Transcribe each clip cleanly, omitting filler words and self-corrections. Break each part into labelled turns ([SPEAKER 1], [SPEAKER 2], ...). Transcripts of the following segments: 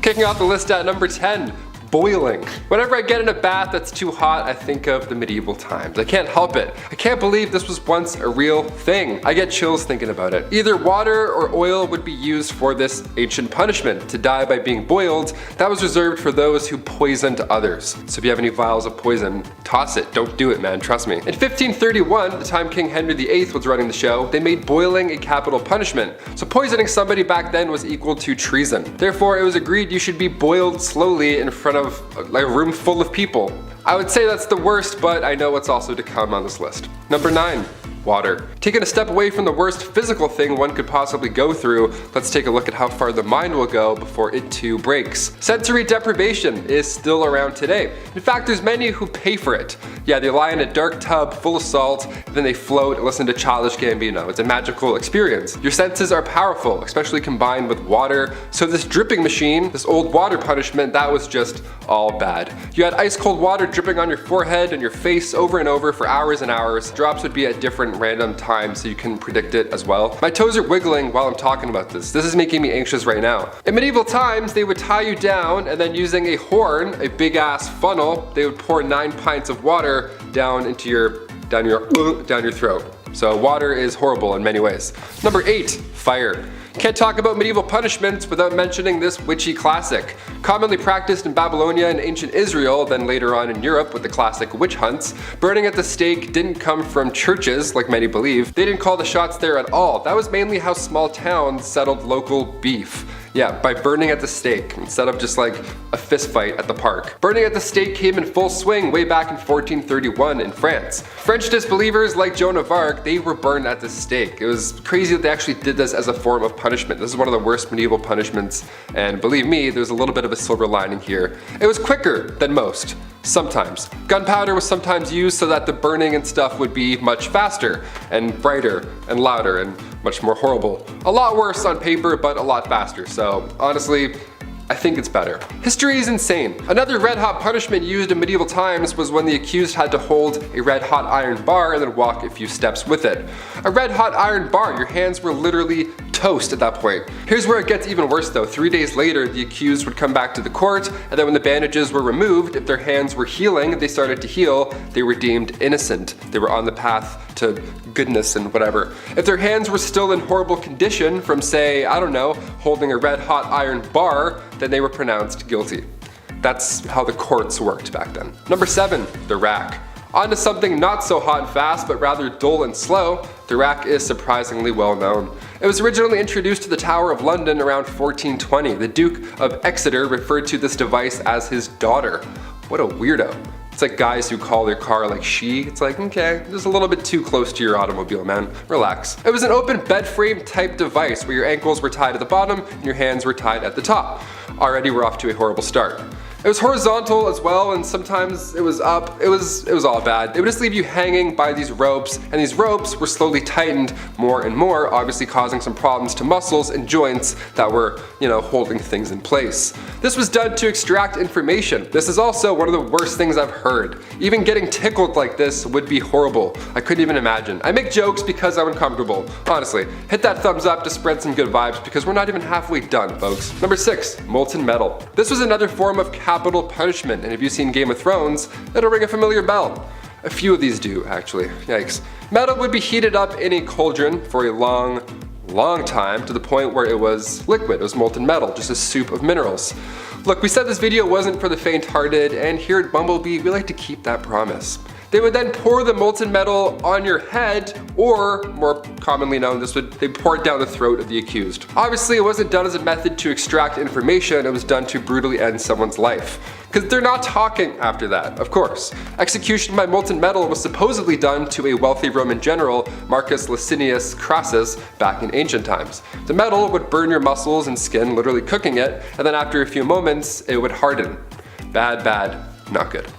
[SPEAKER 1] Kicking off the list at number 10. Boiling. Whenever I get in a bath that's too hot, I think of the medieval times. I can't help it. I can't believe this was once a real thing. I get chills thinking about it. Either water or oil would be used for this ancient punishment, to die by being boiled. That was reserved for those who poisoned others. So if you have any vials of poison, toss it. Don't do it, man. Trust me. In 1531, the time King Henry VIII was running the show, they made boiling a capital punishment. So poisoning somebody back then was equal to treason. Therefore, it was agreed you should be boiled slowly in front of a room full of people. I would say that's the worst, but I know what's also to come on this list. Number 9. Water. Taking a step away from the worst physical thing one could possibly go through, let's take a look at how far the mind will go before it too breaks. Sensory deprivation is still around today. In fact, there's many who pay for it. Yeah, they lie in a dark tub full of salt, then they float and listen to Childish Gambino. It's a magical experience. Your senses are powerful, especially combined with water. So this dripping machine, this old water punishment, that was just all bad. You had ice cold water dripping on your forehead and your face over and over for hours and hours. Drops would be at different random times so you can predict it as well. My toes are wiggling while I'm talking about this. This is making me anxious right now. In medieval times, they would tie you down and then using a horn, a big ass funnel, they would pour 9 pints of water down your throat. So water is horrible in many ways. Number 8, fire. Can't talk about medieval punishments without mentioning this witchy classic. Commonly practiced in Babylonia and ancient Israel, then later on in Europe with the classic witch hunts, burning at the stake didn't come from churches, like many believe. They didn't call the shots there at all. That was mainly how small towns settled local beef. Yeah, by burning at the stake, instead of just like a fist fight at the park. Burning at the stake came in full swing way back in 1431 in France. French disbelievers like Joan of Arc, they were burned at the stake. It was crazy that they actually did this as a form of punishment. This is one of the worst medieval punishments, and believe me, there's a little bit of a silver lining here. It was quicker than most. Sometimes. Gunpowder was sometimes used so that the burning and stuff would be much faster and brighter and louder and much more horrible. A lot worse on paper, but a lot faster. So honestly, I think it's better. History is insane. Another red hot punishment used in medieval times was when the accused had to hold a red hot iron bar and then walk a few steps with it. A red hot iron bar, your hands were literally toast at that point. Here's where it gets even worse though. 3 days later, the accused would come back to the court, and then when the bandages were removed, if their hands were healing, they started to heal, they were deemed innocent. They were on the path to goodness and whatever. If their hands were still in horrible condition from, say, I don't know, holding a red hot iron bar, then they were pronounced guilty. That's how the courts worked back then. Number 7, the rack. On to something not so hot and fast, but rather dull and slow. The rack is surprisingly well known. It was originally introduced to the Tower of London around 1420. The Duke of Exeter referred to this device as his daughter. What a weirdo. It's like guys who call their car like she. It's like, okay, just a little bit too close to your automobile, man. Relax. It was an open bed frame type device where your ankles were tied at the bottom and your hands were tied at the top. Already we're off to a horrible start. It was horizontal as well, and sometimes it was up. It was all bad. It would just leave you hanging by these ropes, and these ropes were slowly tightened more and more, obviously causing some problems to muscles and joints that were, holding things in place. This was done to extract information. This is also one of the worst things I've heard. Even getting tickled like this would be horrible. I couldn't even imagine. I make jokes because I'm uncomfortable. Honestly, hit that thumbs up to spread some good vibes because we're not even halfway done, folks. Number 6, molten metal. This was another form of capital punishment, and if you've seen Game of Thrones, it'll ring a familiar bell. A few of these do, actually. Yikes. Metal would be heated up in a cauldron for a long time to the point where it was liquid. It was molten metal, just a soup of minerals. Look, we said this video wasn't for the faint-hearted, and here at Bumblebee, we like to keep that promise. They would then pour the molten metal on your head, or more commonly known, they pour it down the throat of the accused. Obviously, it wasn't done as a method to extract information, it was done to brutally end someone's life. Because they're not talking after that, of course. Execution by molten metal was supposedly done to a wealthy Roman general, Marcus Licinius Crassus, back in ancient times. The metal would burn your muscles and skin, literally cooking it, and then after a few moments, it would harden. Bad, not good.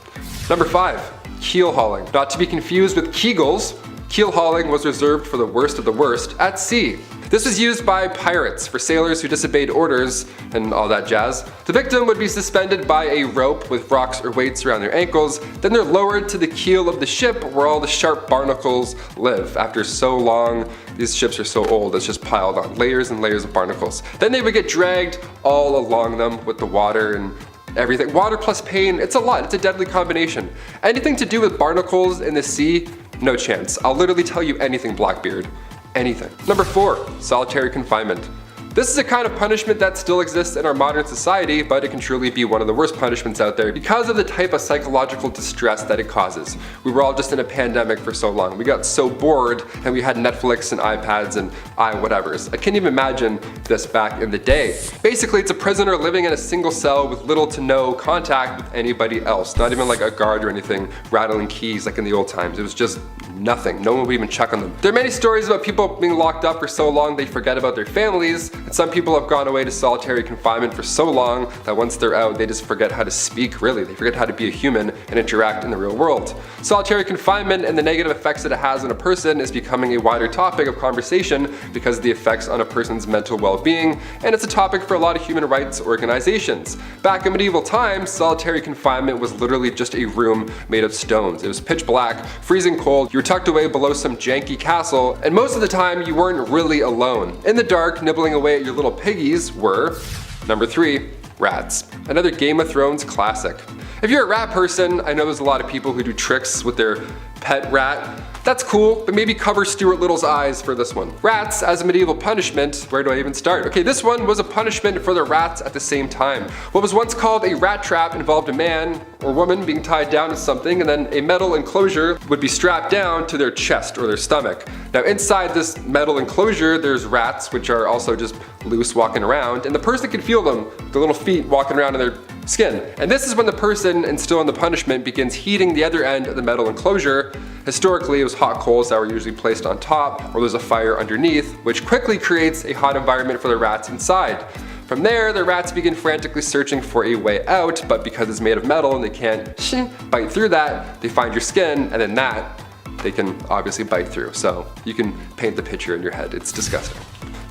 [SPEAKER 1] Number 5. Keel hauling. Not to be confused with Kegels, keel hauling was reserved for the worst of the worst at sea. This was used by pirates for sailors who disobeyed orders and all that jazz. The victim would be suspended by a rope with rocks or weights around their ankles, then they're lowered to the keel of the ship where all the sharp barnacles live. After so long, these ships are so old, it's just piled on, layers and layers of barnacles. Then they would get dragged all along them with the water and everything. Water plus pain, it's a lot, it's a deadly combination. Anything to do with barnacles in the sea, no chance. I'll literally tell you anything, Blackbeard. Anything. Number 4, solitary confinement. This is a kind of punishment that still exists in our modern society, but it can truly be one of the worst punishments out there because of the type of psychological distress that it causes. We were all just in a pandemic for so long. We got so bored and we had Netflix and iPads and whatevers. I can't even imagine this back in the day. Basically, it's a prisoner living in a single cell with little to no contact with anybody else. Not even like a guard or anything rattling keys like in the old times. It was just nothing. No one would even check on them. There are many stories about people being locked up for so long they forget about their families, and some people have gone away to solitary confinement for so long that once they're out, they just forget how to speak, really. They forget how to be a human and interact in the real world. Solitary confinement and the negative effects that it has on a person is becoming a wider topic of conversation because of the effects on a person's mental well-being, and it's a topic for a lot of human rights organizations. Back in medieval times, solitary confinement was literally just a room made of stones. It was pitch black, freezing cold, you were tucked away below some janky castle, and most of the time you weren't really alone. In the dark, nibbling away at your little piggies were, number 3, rats. Another Game of Thrones classic. If you're a rat person, I know there's a lot of people who do tricks with their pet rat. That's cool, but maybe cover Stuart Little's eyes for this one. Rats as a medieval punishment, where do I even start? Okay, this one was a punishment for the rats at the same time. What was once called a rat trap involved a man or woman being tied down to something, and then a metal enclosure would be strapped down to their chest or their stomach. Now inside this metal enclosure, there's rats, which are also just loose walking around, and the person can feel them, the little feet walking around in their skin. And this is when the person, and still in the punishment, begins heating the other end of the metal enclosure. Historically, it was hot coals that were usually placed on top, or there's a fire underneath, which quickly creates a hot environment for the rats inside. From there, the rats begin frantically searching for a way out, but because it's made of metal and they can't bite through that, they find your skin, and then that they can obviously bite through. So you can paint the picture in your head. It's disgusting.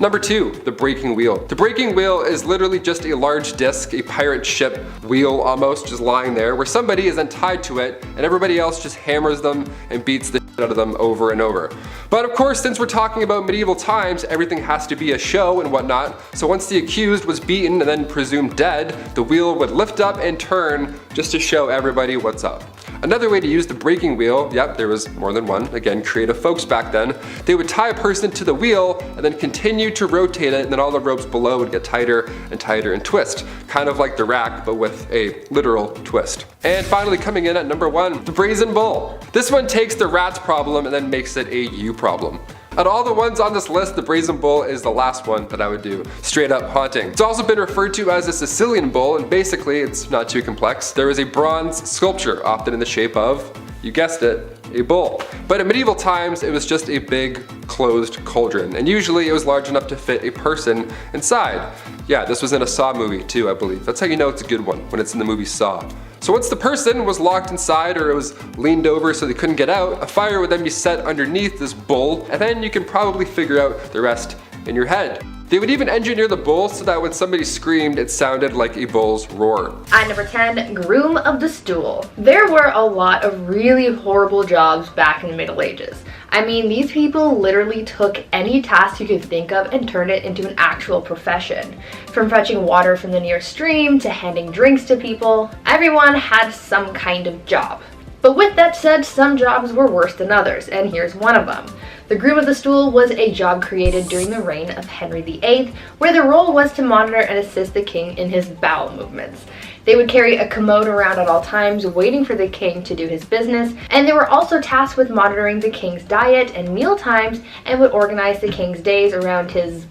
[SPEAKER 1] Number 2, the breaking wheel. The breaking wheel is literally just a large disc, a pirate ship wheel almost, just lying there, where somebody is then tied to it and everybody else just hammers them and beats the shit out of them over and over. But of course, since we're talking about medieval times, everything has to be a show and whatnot, so once the accused was beaten and then presumed dead, the wheel would lift up and turn just to show everybody what's up. Another way to use the breaking wheel, yep, there was more than one, again, creative folks back then, they would tie a person to the wheel and then continue to rotate it, and then all the ropes below would get tighter and tighter and twist. Kind of like the rack, but with a literal twist. And finally coming in at number 1, the brazen bull. This one takes the rat's problem and then makes it a you problem. Out of all the ones on this list, the brazen bull is the last one that I would do straight up haunting. It's also been referred to as a Sicilian bull, and basically it's not too complex. There is a bronze sculpture, often in the shape of, you guessed it, a bull. But in medieval times, it was just a big closed cauldron, and usually it was large enough to fit a person inside. Yeah, this was in a Saw movie too, I believe. That's how you know it's a good one, when it's in the movie Saw. So once the person was locked inside or it was leaned over so they couldn't get out, a fire would then be set underneath this bull, and then you can probably figure out the rest in your head. They would even engineer the bull so that when somebody screamed, it sounded like a bull's roar.
[SPEAKER 2] At number 10, groom of the stool. There were a lot of really horrible jobs back in the Middle Ages. I mean, these people literally took any task you could think of and turned it into an actual profession. From fetching water from the nearest stream to handing drinks to people, everyone had some kind of job. But with that said, some jobs were worse than others, and here's one of them. The groom of the stool was a job created during the reign of Henry VIII, where the role was to monitor and assist the king in his bowel movements. They would carry a commode around at all times, waiting for the king to do his business, and they were also tasked with monitoring the king's diet and meal times, and would organize the king's days around his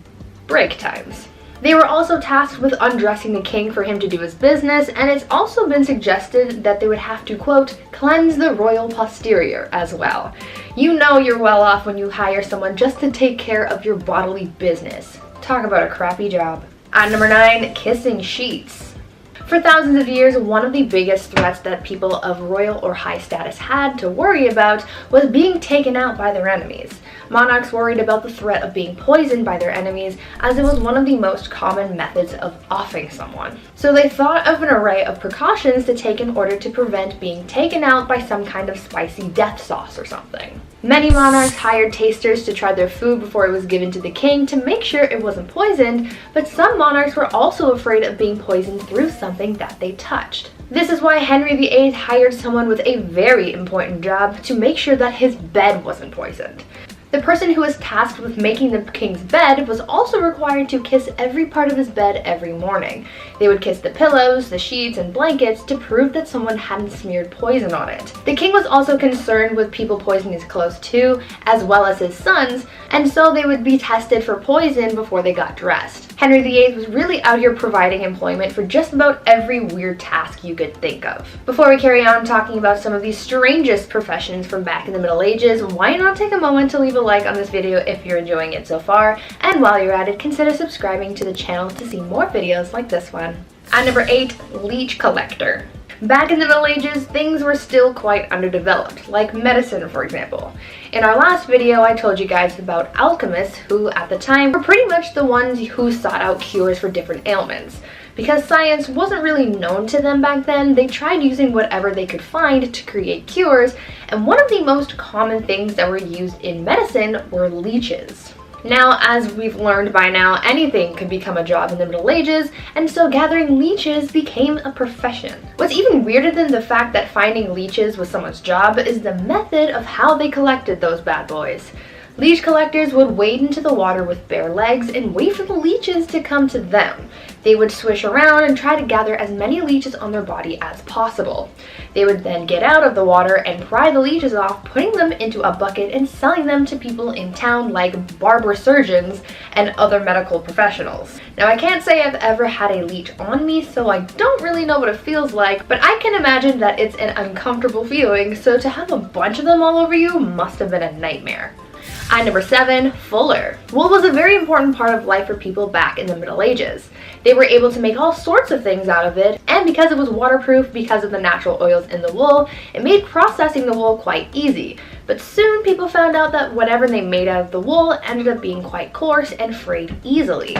[SPEAKER 2] break times. They were also tasked with undressing the king for him to do his business, and it's also been suggested that they would have to, quote, cleanse the royal posterior as well. You know you're well off when you hire someone just to take care of your bodily business. Talk about a crappy job. At number 9, kissing sheets. For thousands of years, one of the biggest threats that people of royal or high status had to worry about was being taken out by their enemies. Monarchs worried about the threat of being poisoned by their enemies, as it was one of the most common methods of offing someone. So they thought of an array of precautions to take in order to prevent being taken out by some kind of spicy death sauce or something. Many monarchs hired tasters to try their food before it was given to the king to make sure it wasn't poisoned, but some monarchs were also afraid of being poisoned through something that they touched. This is why Henry VIII hired someone with a very important job to make sure that his bed wasn't poisoned. The person who was tasked with making the king's bed was also required to kiss every part of his bed every morning. They would kiss the pillows, the sheets, and blankets to prove that someone hadn't smeared poison on it. The king was also concerned with people poisoning his clothes too, as well as his sons, and so they would be tested for poison before they got dressed. Henry VIII was really out here providing employment for just about every weird task you could think of. Before we carry on talking about some of the strangest professions from back in the Middle Ages, why not take a moment to leave a like on this video if you're enjoying it so far, and while you're at it, consider subscribing to the channel to see more videos like this one. At number 8, leech collector. Back in the Middle Ages, things were still quite underdeveloped, like medicine, for example. In our last video, I told you guys about alchemists who, at the time, were pretty much the ones who sought out cures for different ailments. Because science wasn't really known to them back then, they tried using whatever they could find to create cures, and one of the most common things that were used in medicine were leeches. Now, as we've learned by now, anything could become a job in the Middle Ages, and so gathering leeches became a profession. What's even weirder than the fact that finding leeches was someone's job is the method of how they collected those bad boys. Leech collectors would wade into the water with bare legs and wait for the leeches to come to them. They would swish around and try to gather as many leeches on their body as possible. They would then get out of the water and pry the leeches off, putting them into a bucket and selling them to people in town like barber surgeons and other medical professionals. Now, I can't say I've ever had a leech on me, so I don't really know what it feels like, but I can imagine that it's an uncomfortable feeling, so to have a bunch of them all over you must have been a nightmare. At number 7, fuller. Wool was a very important part of life for people back in the Middle Ages. They were able to make all sorts of things out of it, and because it was waterproof because of the natural oils in the wool, it made processing the wool quite easy. But soon people found out that whatever they made out of the wool ended up being quite coarse and frayed easily.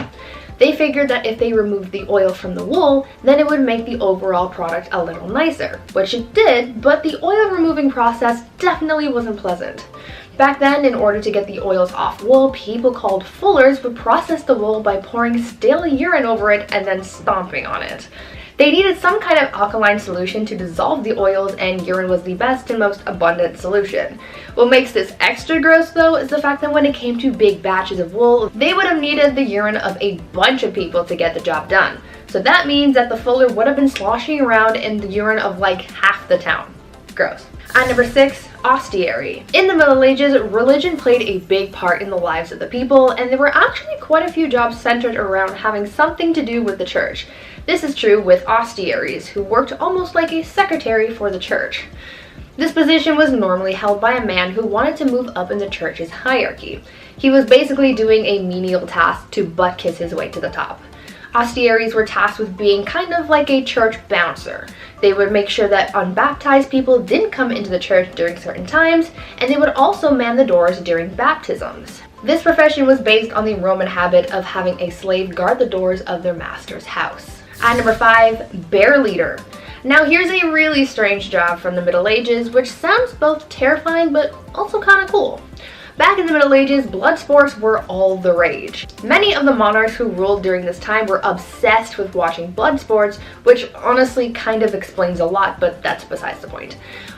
[SPEAKER 2] They figured that if they removed the oil from the wool, then it would make the overall product a little nicer, which it did, but the oil removing process definitely wasn't pleasant. Back then, in order to get the oils off wool, people called fullers would process the wool by pouring stale urine over it and then stomping on it. They needed some kind of alkaline solution to dissolve the oils, and urine was the best and most abundant solution. What makes this extra gross though is the fact that when it came to big batches of wool, they would have needed the urine of a bunch of people to get the job done. So that means that the fuller would have been sloshing around in the urine of like half the town. Gross. At number 6, ostiary. In the Middle Ages, religion played a big part in the lives of the people, and there were actually quite a few jobs centered around having something to do with the church. This is true with ostiaries, who worked almost like a secretary for the church. This position was normally held by a man who wanted to move up in the church's hierarchy. He was basically doing a menial task to butt kiss his way to the top. Ostiaries were tasked with being kind of like a church bouncer. They would make sure that unbaptized people didn't come into the church during certain times, and they would also man the doors during baptisms. This profession was based on the Roman habit of having a slave guard the doors of their master's house. At number 5, bear leader. Now here's a really strange job from the Middle Ages, which sounds both terrifying but also kind of cool. Back in the Middle Ages, blood sports were all the rage. Many of the monarchs who ruled during this time were obsessed with watching blood sports, which honestly kind of explains a lot, but that's besides the point.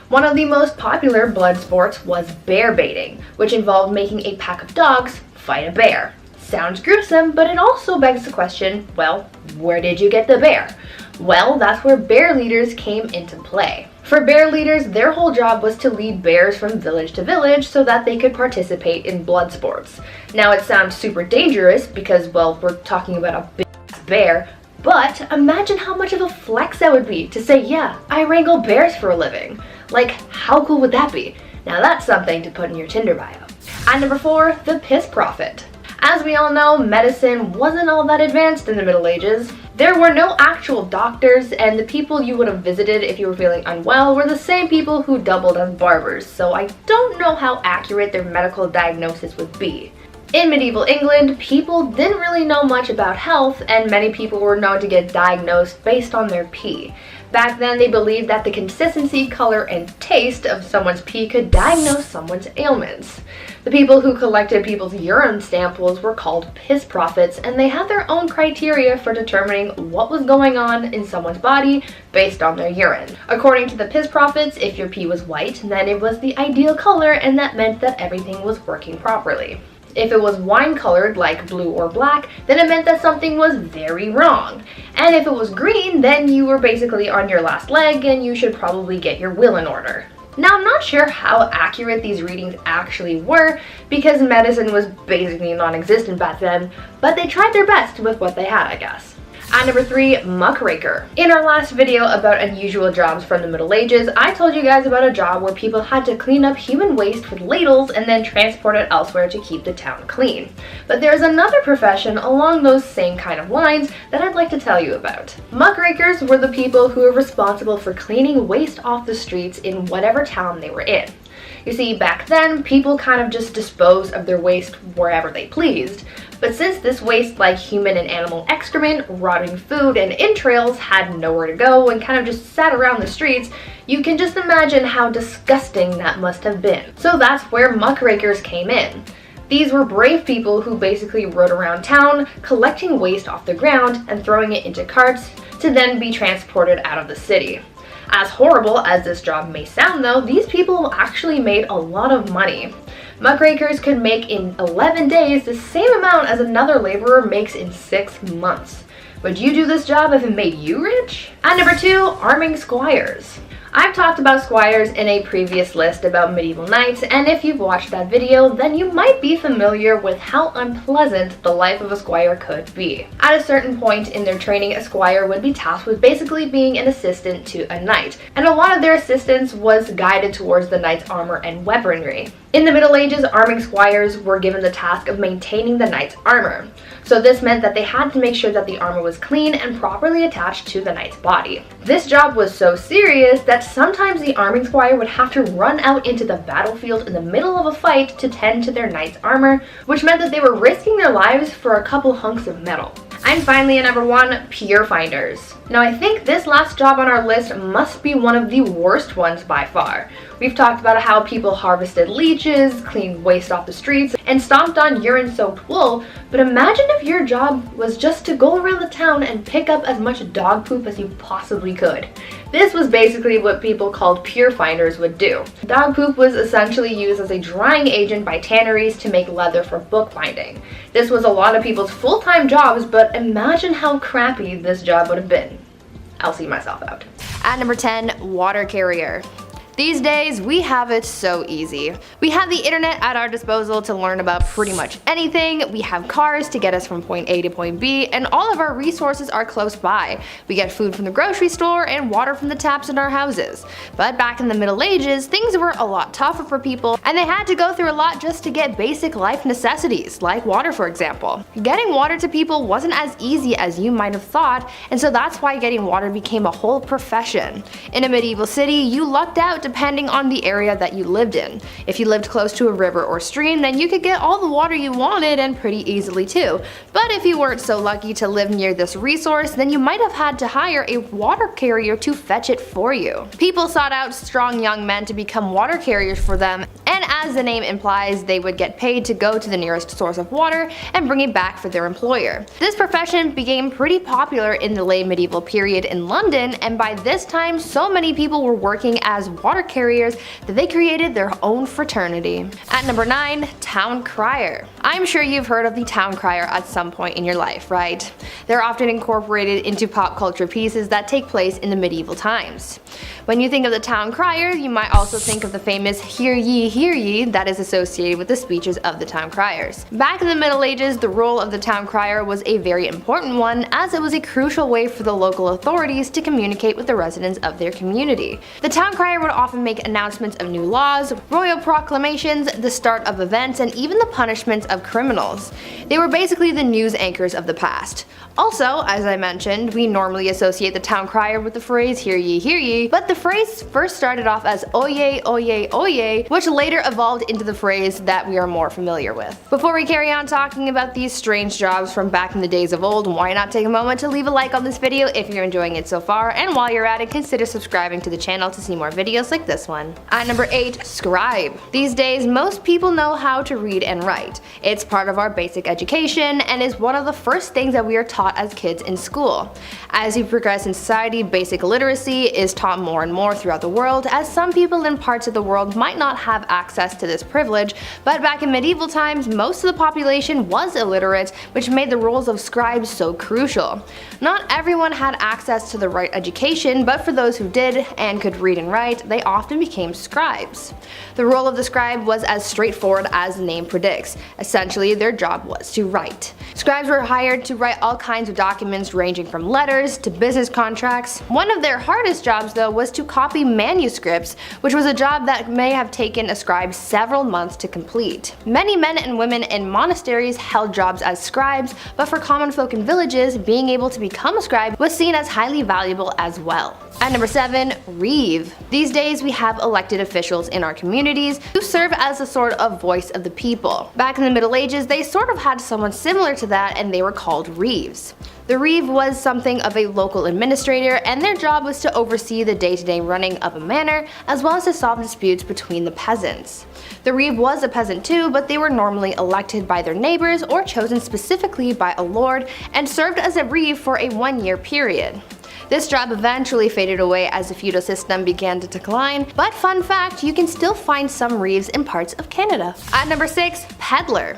[SPEAKER 2] One of the most popular blood sports was bear baiting, which involved making a pack of dogs fight a bear. Sounds gruesome, but it also begs the question, well, where did you get the bear? Well, that's where bear leaders came into play. For bear leaders, their whole job was to lead bears from village to village so that they could participate in blood sports. Now it sounds super dangerous because, well, we're talking about a big bear, but imagine how much of a flex that would be to say, yeah, I wrangle bears for a living. Like, how cool would that be? Now that's something to put in your Tinder bio. At number 4, the piss prophet. As we all know, medicine wasn't all that advanced in the Middle Ages. There were no actual doctors, and the people you would have visited if you were feeling unwell were the same people who doubled as barbers, so I don't know how accurate their medical diagnosis would be. In medieval England, people didn't really know much about health, and many people were known to get diagnosed based on their pee. Back then, they believed that the consistency, color, and taste of someone's pee could diagnose someone's ailments. The people who collected people's urine samples were called piss prophets, and they had their own criteria for determining what was going on in someone's body based on their urine. According to the piss prophets, if your pee was white, then it was the ideal color, and that meant that everything was working properly. If it was wine-colored, like blue or black, then it meant that something was very wrong. And if it was green, then you were basically on your last leg and you should probably get your will in order. Now, I'm not sure how accurate these readings actually were because medicine was basically non-existent back then, but they tried their best with what they had, I guess. At number 3, muckraker. In our last video about unusual jobs from the Middle Ages, I told you guys about a job where people had to clean up human waste with ladles and then transport it elsewhere to keep the town clean. But there's another profession along those same kind of lines that I'd like to tell you about. Muckrakers were the people who were responsible for cleaning waste off the streets in whatever town they were in. You see, back then, people kind of just disposed of their waste wherever they pleased. But since this waste, like human and animal excrement, rotting food, and entrails, had nowhere to go and kind of just sat around the streets, you can just imagine how disgusting that must have been. So that's where muckrakers came in. These were brave people who basically rode around town, collecting waste off the ground and throwing it into carts to then be transported out of the city. As horrible as this job may sound though, these people actually made a lot of money. Muckrakers could make in 11 days the same amount as another laborer makes in 6 months. Would you do this job if it made you rich? At number 2, arming squires. I've talked about squires in a previous list about medieval knights, and if you've watched that video, then you might be familiar with how unpleasant the life of a squire could be. At a certain point in their training, a squire would be tasked with basically being an assistant to a knight, and a lot of their assistance was guided towards the knight's armor and weaponry. In the Middle Ages, arming squires were given the task of maintaining the knight's armor. So this meant that they had to make sure that the armor was clean and properly attached to the knight's body. This job was so serious that sometimes the arming squire would have to run out into the battlefield in the middle of a fight to tend to their knight's armor, which meant that they were risking their lives for a couple hunks of metal. And finally, at number 1, pier finders. Now, I think this last job on our list must be one of the worst ones by far. We've talked about how people harvested leeches, cleaned waste off the streets, and stomped on urine-soaked wool, but imagine if your job was just to go around the town and pick up as much dog poop as you possibly could. This was basically what people called pier finders would do. Dog poop was essentially used as a drying agent by tanneries to make leather for bookbinding. This was a lot of people's full-time jobs, but imagine how crappy this job would have been. I'll see myself out. At number 10, water carrier. These days, we have it so easy. We have the internet at our disposal to learn about pretty much anything, we have cars to get us from point A to point B, and all of our resources are close by. We get food from the grocery store and water from the taps in our houses. But back in the Middle Ages, things were a lot tougher for people, and they had to go through a lot just to get basic life necessities, like water for example. Getting water to people wasn't as easy as you might have thought, and so that's why getting water became a whole profession. In a medieval city, you lucked out depending on the area that you lived in. If you lived close to a river or stream, then you could get all the water you wanted and pretty easily too. But if you weren't so lucky to live near this resource, then you might have had to hire a water carrier to fetch it for you. People sought out strong young men to become water carriers for them, and as the name implies, they would get paid to go to the nearest source of water and bring it back for their employer. This profession became pretty popular in the late medieval period in London, and by this time, so many people were working as water carriers that they created their own fraternity. At number 9, town crier. I'm sure you've heard of the town crier at some point in your life, right? They're often incorporated into pop culture pieces that take place in the medieval times. When you think of the town crier, you might also think of the famous "Hear ye, hear hear ye that is associated with the speeches of the town criers. Back in the Middle Ages, the role of the town crier was a very important one, as it was a crucial way for the local authorities to communicate with the residents of their community. The town crier would often make announcements of new laws, royal proclamations, the start of events, and even the punishments of criminals. They were basically the news anchors of the past. Also, as I mentioned, we normally associate the town crier with the phrase hear ye, but the phrase first started off as oye, oye, oye, which later evolved into the phrase that we are more familiar with. Before we carry on talking about these strange jobs from back in the days of old, why not take a moment to leave a like on this video if you're enjoying it so far, and while you're at it, consider subscribing to the channel to see more videos like this one. At number 8, scribe. These days, most people know how to read and write. It's part of our basic education and is one of the first things that we are taught as kids in school. As we progress in society, basic literacy is taught more and more throughout the world, as some people in parts of the world might not have access to this privilege, but back in medieval times, most of the population was illiterate, which made the roles of scribes so crucial. Not everyone had access to the right education, but for those who did and could read and write, they often became scribes. The role of the scribe was as straightforward as the name predicts. Essentially, their job was to write. Scribes were hired to write all kinds of documents ranging from letters to business contracts. One of their hardest jobs though was to copy manuscripts, which was a job that may have taken a scribe several months to complete. Many men and women in monasteries held jobs as scribes, but for common folk in villages, being able to become a scribe was seen as highly valuable as well. At number 7, reeve. These days we have elected officials in our communities who serve as a sort of voice of the people. Back in the Middle Ages, they sort of had someone similar to that, and they were called reeves. The reeve was something of a local administrator, and their job was to oversee the day-to-day running of a manor, as well as to solve disputes between the peasants. The reeve was a peasant too, but they were normally elected by their neighbors or chosen specifically by a lord, and served as a reeve for a 1-year period. This job eventually faded away as the feudal system began to decline, but fun fact, you can still find some reeves in parts of Canada. At number 6, peddler.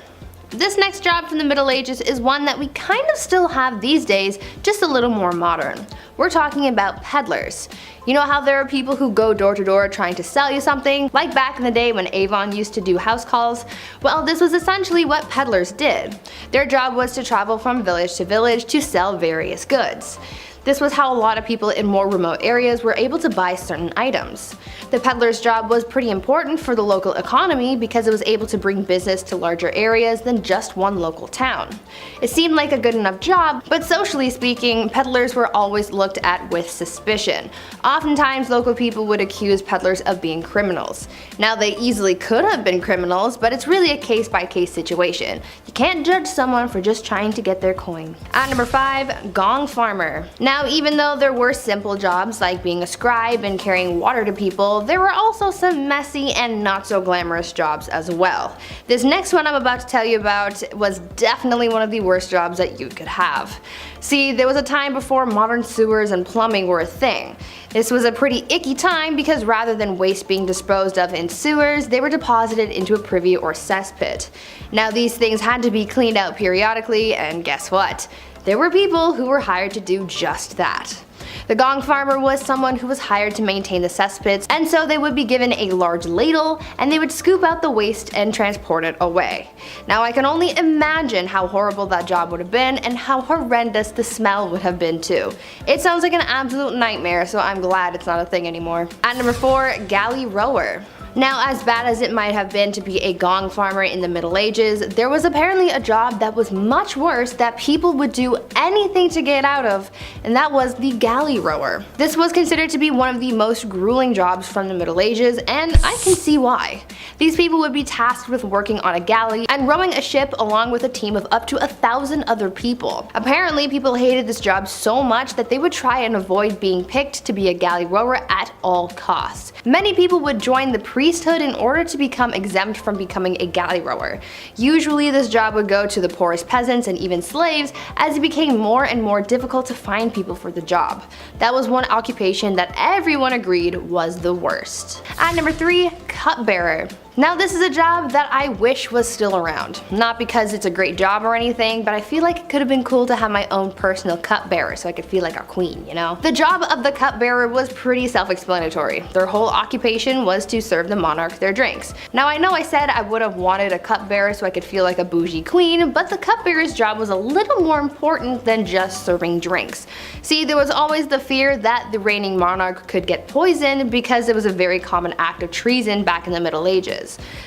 [SPEAKER 2] This next job from the Middle Ages is one that we kind of still have these days, just a little more modern. We're talking about peddlers. You know how there are people who go door to door trying to sell you something, like back in the day when Avon used to do house calls? Well, this was essentially what peddlers did. Their job was to travel from village to village to sell various goods. This was how a lot of people in more remote areas were able to buy certain items. The peddler's job was pretty important for the local economy because it was able to bring business to larger areas than just one local town. It seemed like a good enough job, but socially speaking, peddlers were always looked at with suspicion. Oftentimes, local people would accuse peddlers of being criminals. Now, they easily could have been criminals, but it's really a case-by-case situation. You can't judge someone for just trying to get their coin. At number 5, gong farmer. Now, even though there were simple jobs like being a scribe and carrying water to people, there were also some messy and not so glamorous jobs as well. This next one I'm about to tell you about was definitely one of the worst jobs that you could have. See, there was a time before modern sewers and plumbing were a thing. This was a pretty icky time because rather than waste being disposed of in sewers, they were deposited into a privy or cesspit. Now, these things had to be cleaned out periodically, and guess what? There were people who were hired to do just that. The gong farmer was someone who was hired to maintain the cesspits, and so they would be given a large ladle and they would scoop out the waste and transport it away. Now, I can only imagine how horrible that job would have been and how horrendous the smell would have been too. It sounds like an absolute nightmare, so I'm glad it's not a thing anymore. At number 4, galley rower. Now, as bad as it might have been to be a gong farmer in the Middle Ages, there was apparently a job that was much worse that people would do anything to get out of, and that was the galley rower. This was considered to be one of the most grueling jobs from the Middle Ages, and I can see why. These people would be tasked with working on a galley and rowing a ship along with a team of up to 1,000 other people. Apparently, people hated this job so much that they would try and avoid being picked to be a galley rower at all costs. Many people would join the priesthood in order to become exempt from becoming a galley rower. Usually this job would go to the poorest peasants and even slaves, as it became more and more difficult to find people for the job. That was one occupation that everyone agreed was the worst. At number 3, cupbearer. Now this is a job that I wish was still around. Not because it's a great job or anything, but I feel like it could have been cool to have my own personal cupbearer so I could feel like a queen, you know? The job of the cupbearer was pretty self-explanatory. Their whole occupation was to serve the monarch their drinks. Now I know I said I would have wanted a cupbearer so I could feel like a bougie queen, but the cupbearer's job was a little more important than just serving drinks. See, there was always the fear that the reigning monarch could get poisoned because it was a very common act of treason back in the Middle Ages.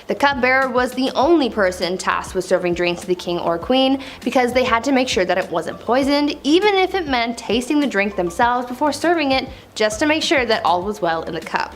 [SPEAKER 2] The cupbearer was the only person tasked with serving drinks to the king or queen because they had to make sure that it wasn't poisoned, even if it meant tasting the drink themselves before serving it, just to make sure that all was well in the cup.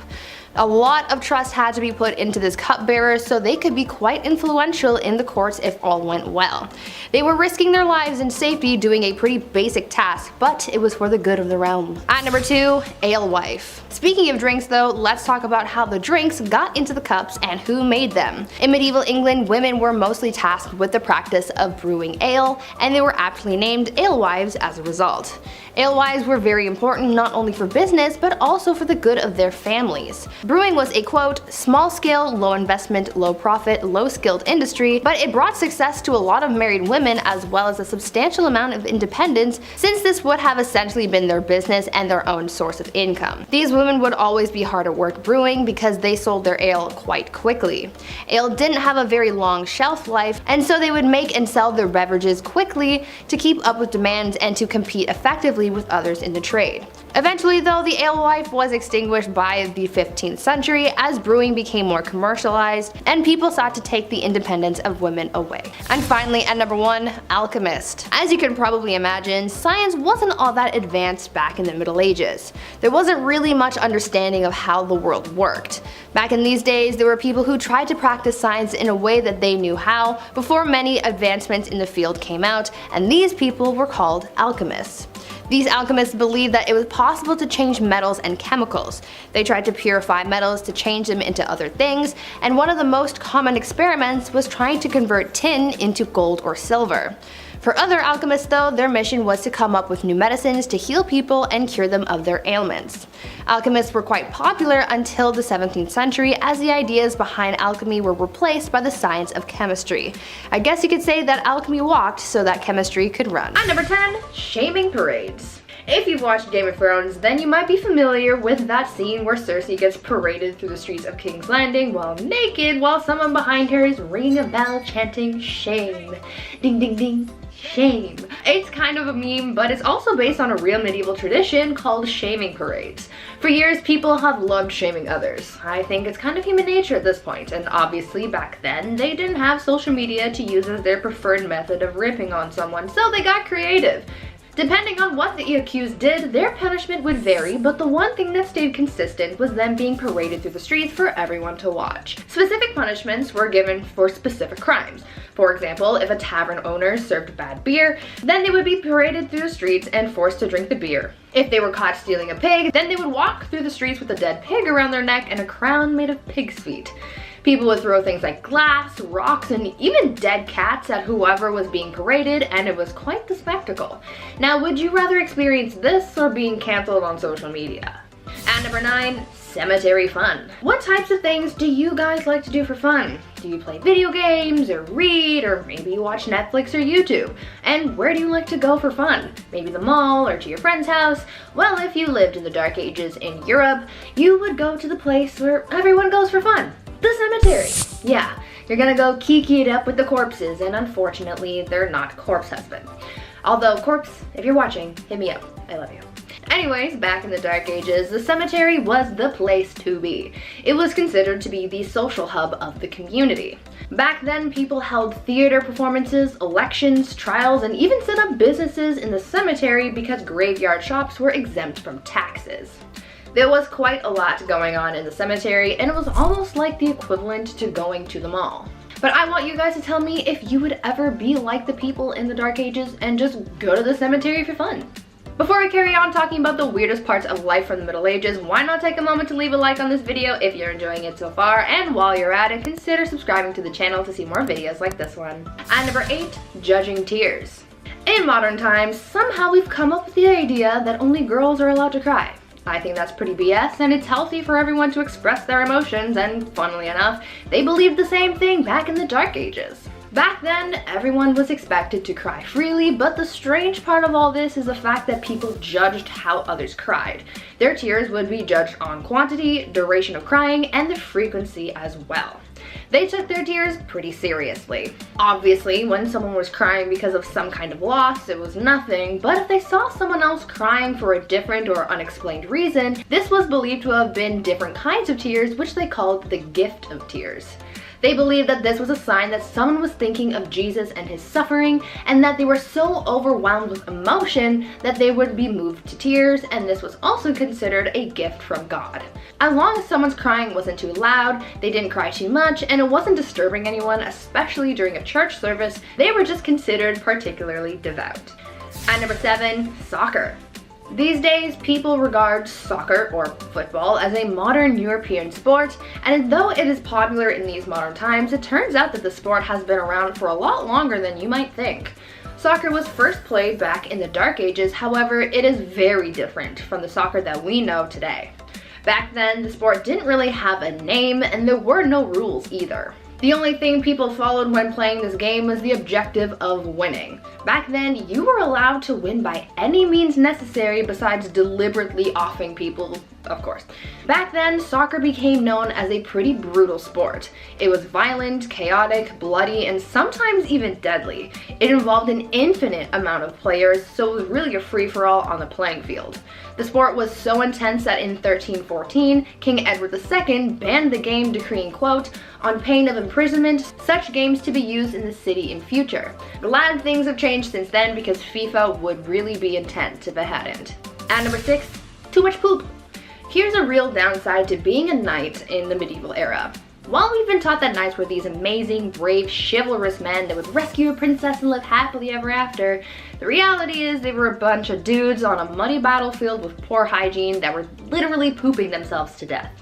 [SPEAKER 2] A lot of trust had to be put into this cupbearer so they could be quite influential in the courts if all went well. They were risking their lives and safety doing a pretty basic task, but it was for the good of the realm. At number 2, alewife. Speaking of drinks though, let's talk about how the drinks got into the cups and who made them. In medieval England, women were mostly tasked with the practice of brewing ale, and they were aptly named alewives as a result. Alewives were very important not only for business, but also for the good of their families. Brewing was a quote, small scale, low investment, low profit, low skilled industry, but it brought success to a lot of married women as well as a substantial amount of independence, since this would have essentially been their business and their own source of income. These women would always be hard at work brewing because they sold their ale quite quickly. Ale didn't have a very long shelf life, and so they would make and sell their beverages quickly to keep up with demand and to compete effectively with others in the trade. Eventually though, the alewife was extinguished by the 15th century as brewing became more commercialized and people sought to take the independence of women away. And finally, at number 1, alchemist. As you can probably imagine, science wasn't all that advanced back in the Middle Ages. There wasn't really much understanding of how the world worked. Back in these days, there were people who tried to practice science in a way that they knew how before many advancements in the field came out, and these people were called alchemists. These alchemists believed that it was possible to change metals and chemicals. They tried to purify metals to change them into other things, and one of the most common experiments was trying to convert tin into gold or silver. For other alchemists though, their mission was to come up with new medicines to heal people and cure them of their ailments. Alchemists were quite popular until the 17th century as the ideas behind alchemy were replaced by the science of chemistry. I guess you could say that alchemy walked so that chemistry could run. At number 10, shaming parades. If you've watched Game of Thrones, then you might be familiar with that scene where Cersei gets paraded through the streets of King's Landing while naked, while someone behind her is ringing a bell chanting shame. Ding ding ding. Shame. It's kind of a meme, but it's also based on a real medieval tradition called shaming parades. For years, people have loved shaming others. I think it's kind of human nature at this point, and obviously back then, they didn't have social media to use as their preferred method of ripping on someone, so they got creative. Depending on what the accused did, their punishment would vary, but the one thing that stayed consistent was them being paraded through the streets for everyone to watch. Specific punishments were given for specific crimes. For example, if a tavern owner served bad beer, then they would be paraded through the streets and forced to drink the beer. If they were caught stealing a pig, then they would walk through the streets with a dead pig around their neck and a crown made of pig's feet. People would throw things like glass, rocks, and even dead cats at whoever was being paraded, and it was quite the spectacle. Now, would you rather experience this or being cancelled on social media? At number 9, cemetery fun. What types of things do you guys like to do for fun? Do you play video games, or read, or maybe you watch Netflix or YouTube? And where do you like to go for fun? Maybe the mall, or to your friend's house? Well, if you lived in the Dark Ages in Europe, you would go to the place where everyone goes for fun. The cemetery. Yeah, you're gonna go kiki it up with the corpses, and unfortunately, they're not corpse husband. Although, corpse, if you're watching, hit me up. I love you. Anyways, back in the Dark Ages, the cemetery was the place to be. It was considered to be the social hub of the community. Back then, people held theater performances, elections, trials, and even set up businesses in the cemetery because graveyard shops were exempt from taxes. There was quite a lot going on in the cemetery, and it was almost like the equivalent to going to the mall. But I want you guys to tell me if you would ever be like the people in the Dark Ages and just go to the cemetery for fun. Before we carry on talking about the weirdest parts of life from the Middle Ages, why not take a moment to leave a like on this video if you're enjoying it so far, and while you're at it, consider subscribing to the channel to see more videos like this one. At number 8, judging tears. In modern times, somehow we've come up with the idea that only girls are allowed to cry. I think that's pretty BS, and it's healthy for everyone to express their emotions, and funnily enough, they believed the same thing back in the Dark Ages. Back then, everyone was expected to cry freely, but the strange part of all this is the fact that people judged how others cried. Their tears would be judged on quantity, duration of crying, and the frequency as well. They took their tears pretty seriously. Obviously, when someone was crying because of some kind of loss, it was nothing, but if they saw someone else crying for a different or unexplained reason, this was believed to have been different kinds of tears, which they called the gift of tears. They believed that this was a sign that someone was thinking of Jesus and his suffering, and that they were so overwhelmed with emotion that they would be moved to tears, and this was also considered a gift from God. As long as someone's crying wasn't too loud, they didn't cry too much, and it wasn't disturbing anyone, especially during a church service, they were just considered particularly devout. At number 7, soccer. These days, people regard soccer, or football, as a modern European sport, and though it is popular in these modern times, it turns out that the sport has been around for a lot longer than you might think. Soccer was first played back in the Dark Ages, however, it is very different from the soccer that we know today. Back then, the sport didn't really have a name, and there were no rules either. The only thing people followed when playing this game was the objective of winning. Back then, you were allowed to win by any means necessary besides deliberately offing people, of course. Back then, soccer became known as a pretty brutal sport. It was violent, chaotic, bloody, and sometimes even deadly. It involved an infinite amount of players, so it was really a free-for-all on the playing field. The sport was so intense that in 1314, King Edward II banned the game, decreeing, quote, "on pain of imprisonment, such games to be used in the city in future." Glad things have changed since then because FIFA would really be intent if it hadn't. At number 6, too much poop. Here's a real downside to being a knight in the medieval era. While we've been taught that knights were these amazing, brave, chivalrous men that would rescue a princess and live happily ever after, the reality is they were a bunch of dudes on a muddy battlefield with poor hygiene that were literally pooping themselves to death.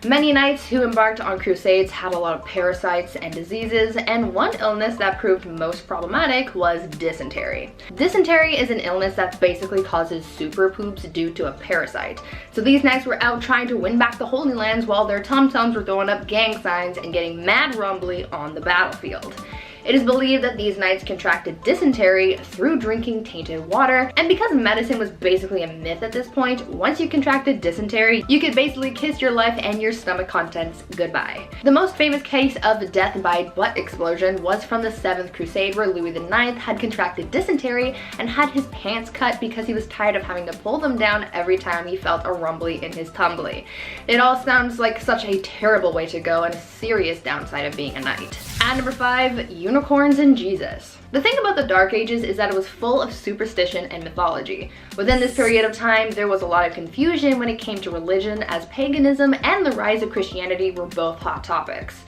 [SPEAKER 2] Many knights who embarked on crusades had a lot of parasites and diseases, and one illness that proved most problematic was dysentery. Dysentery is an illness that basically causes super poops due to a parasite. So these knights were out trying to win back the Holy Lands while their tum-tums were throwing up gang signs and getting mad rumbly on the battlefield. It is believed that these knights contracted dysentery through drinking tainted water, and because medicine was basically a myth at this point, once you contracted dysentery, you could basically kiss your life and your stomach contents goodbye. The most famous case of death by butt explosion was from the 7th Crusade, where Louis IX had contracted dysentery and had his pants cut because he was tired of having to pull them down every time he felt a rumbly in his tumbly. It all sounds like such a terrible way to go and a serious downside of being a knight. At number 5, unicorns and Jesus. The thing about the Dark Ages is that it was full of superstition and mythology. Within this period of time, there was a lot of confusion when it came to religion, as paganism and the rise of Christianity were both hot topics.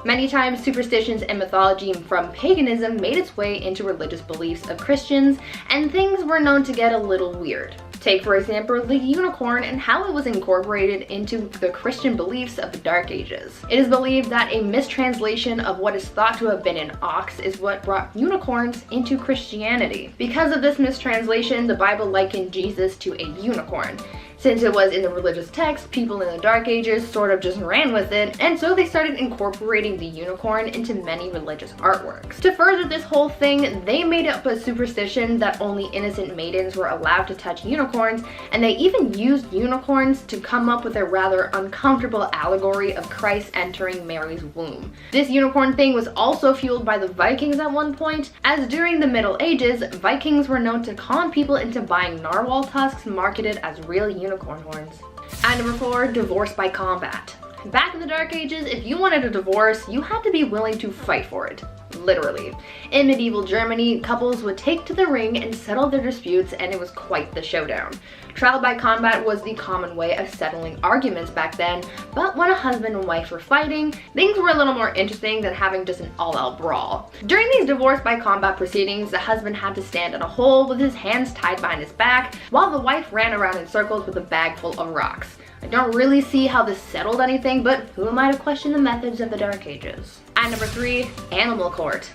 [SPEAKER 2] Many times, superstitions and mythology from paganism made its way into religious beliefs of Christians, and things were known to get a little weird. Take, for example, the unicorn and how it was incorporated into the Christian beliefs of the Dark Ages. It is believed that a mistranslation of what is thought to have been an ox is what brought unicorns into Christianity. Because of this mistranslation, the Bible likened Jesus to a unicorn. Since it was in the religious text, people in the Dark Ages sort of just ran with it, and so they started incorporating the unicorn into many religious artworks. To further this whole thing, they made up a superstition that only innocent maidens were allowed to touch unicorns, and they even used unicorns to come up with a rather uncomfortable allegory of Christ entering Mary's womb. This unicorn thing was also fueled by the Vikings at one point, as during the Middle Ages, Vikings were known to con people into buying narwhal tusks marketed as real unicorn horns. At number 4, divorce by combat. Back in the Dark Ages, if you wanted a divorce, you had to be willing to fight for it. Literally. In medieval Germany, couples would take to the ring and settle their disputes, and it was quite the showdown. Trial by combat was the common way of settling arguments back then, but when a husband and wife were fighting, things were a little more interesting than having just an all-out brawl. During these divorce by combat proceedings, the husband had to stand in a hole with his hands tied behind his back, while the wife ran around in circles with a bag full of rocks. I don't really see how this settled anything, but who am I to question the methods of the Dark Ages? At number 3, animal court.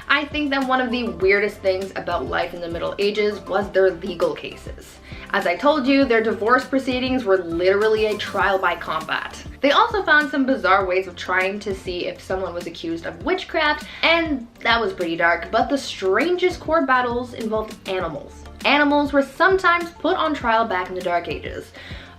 [SPEAKER 2] I think that one of the weirdest things about life in the Middle Ages was their legal cases. As I told you, their divorce proceedings were literally a trial by combat. They also found some bizarre ways of trying to see if someone was accused of witchcraft, and that was pretty dark, but the strangest court battles involved animals. Animals were sometimes put on trial back in the Dark Ages.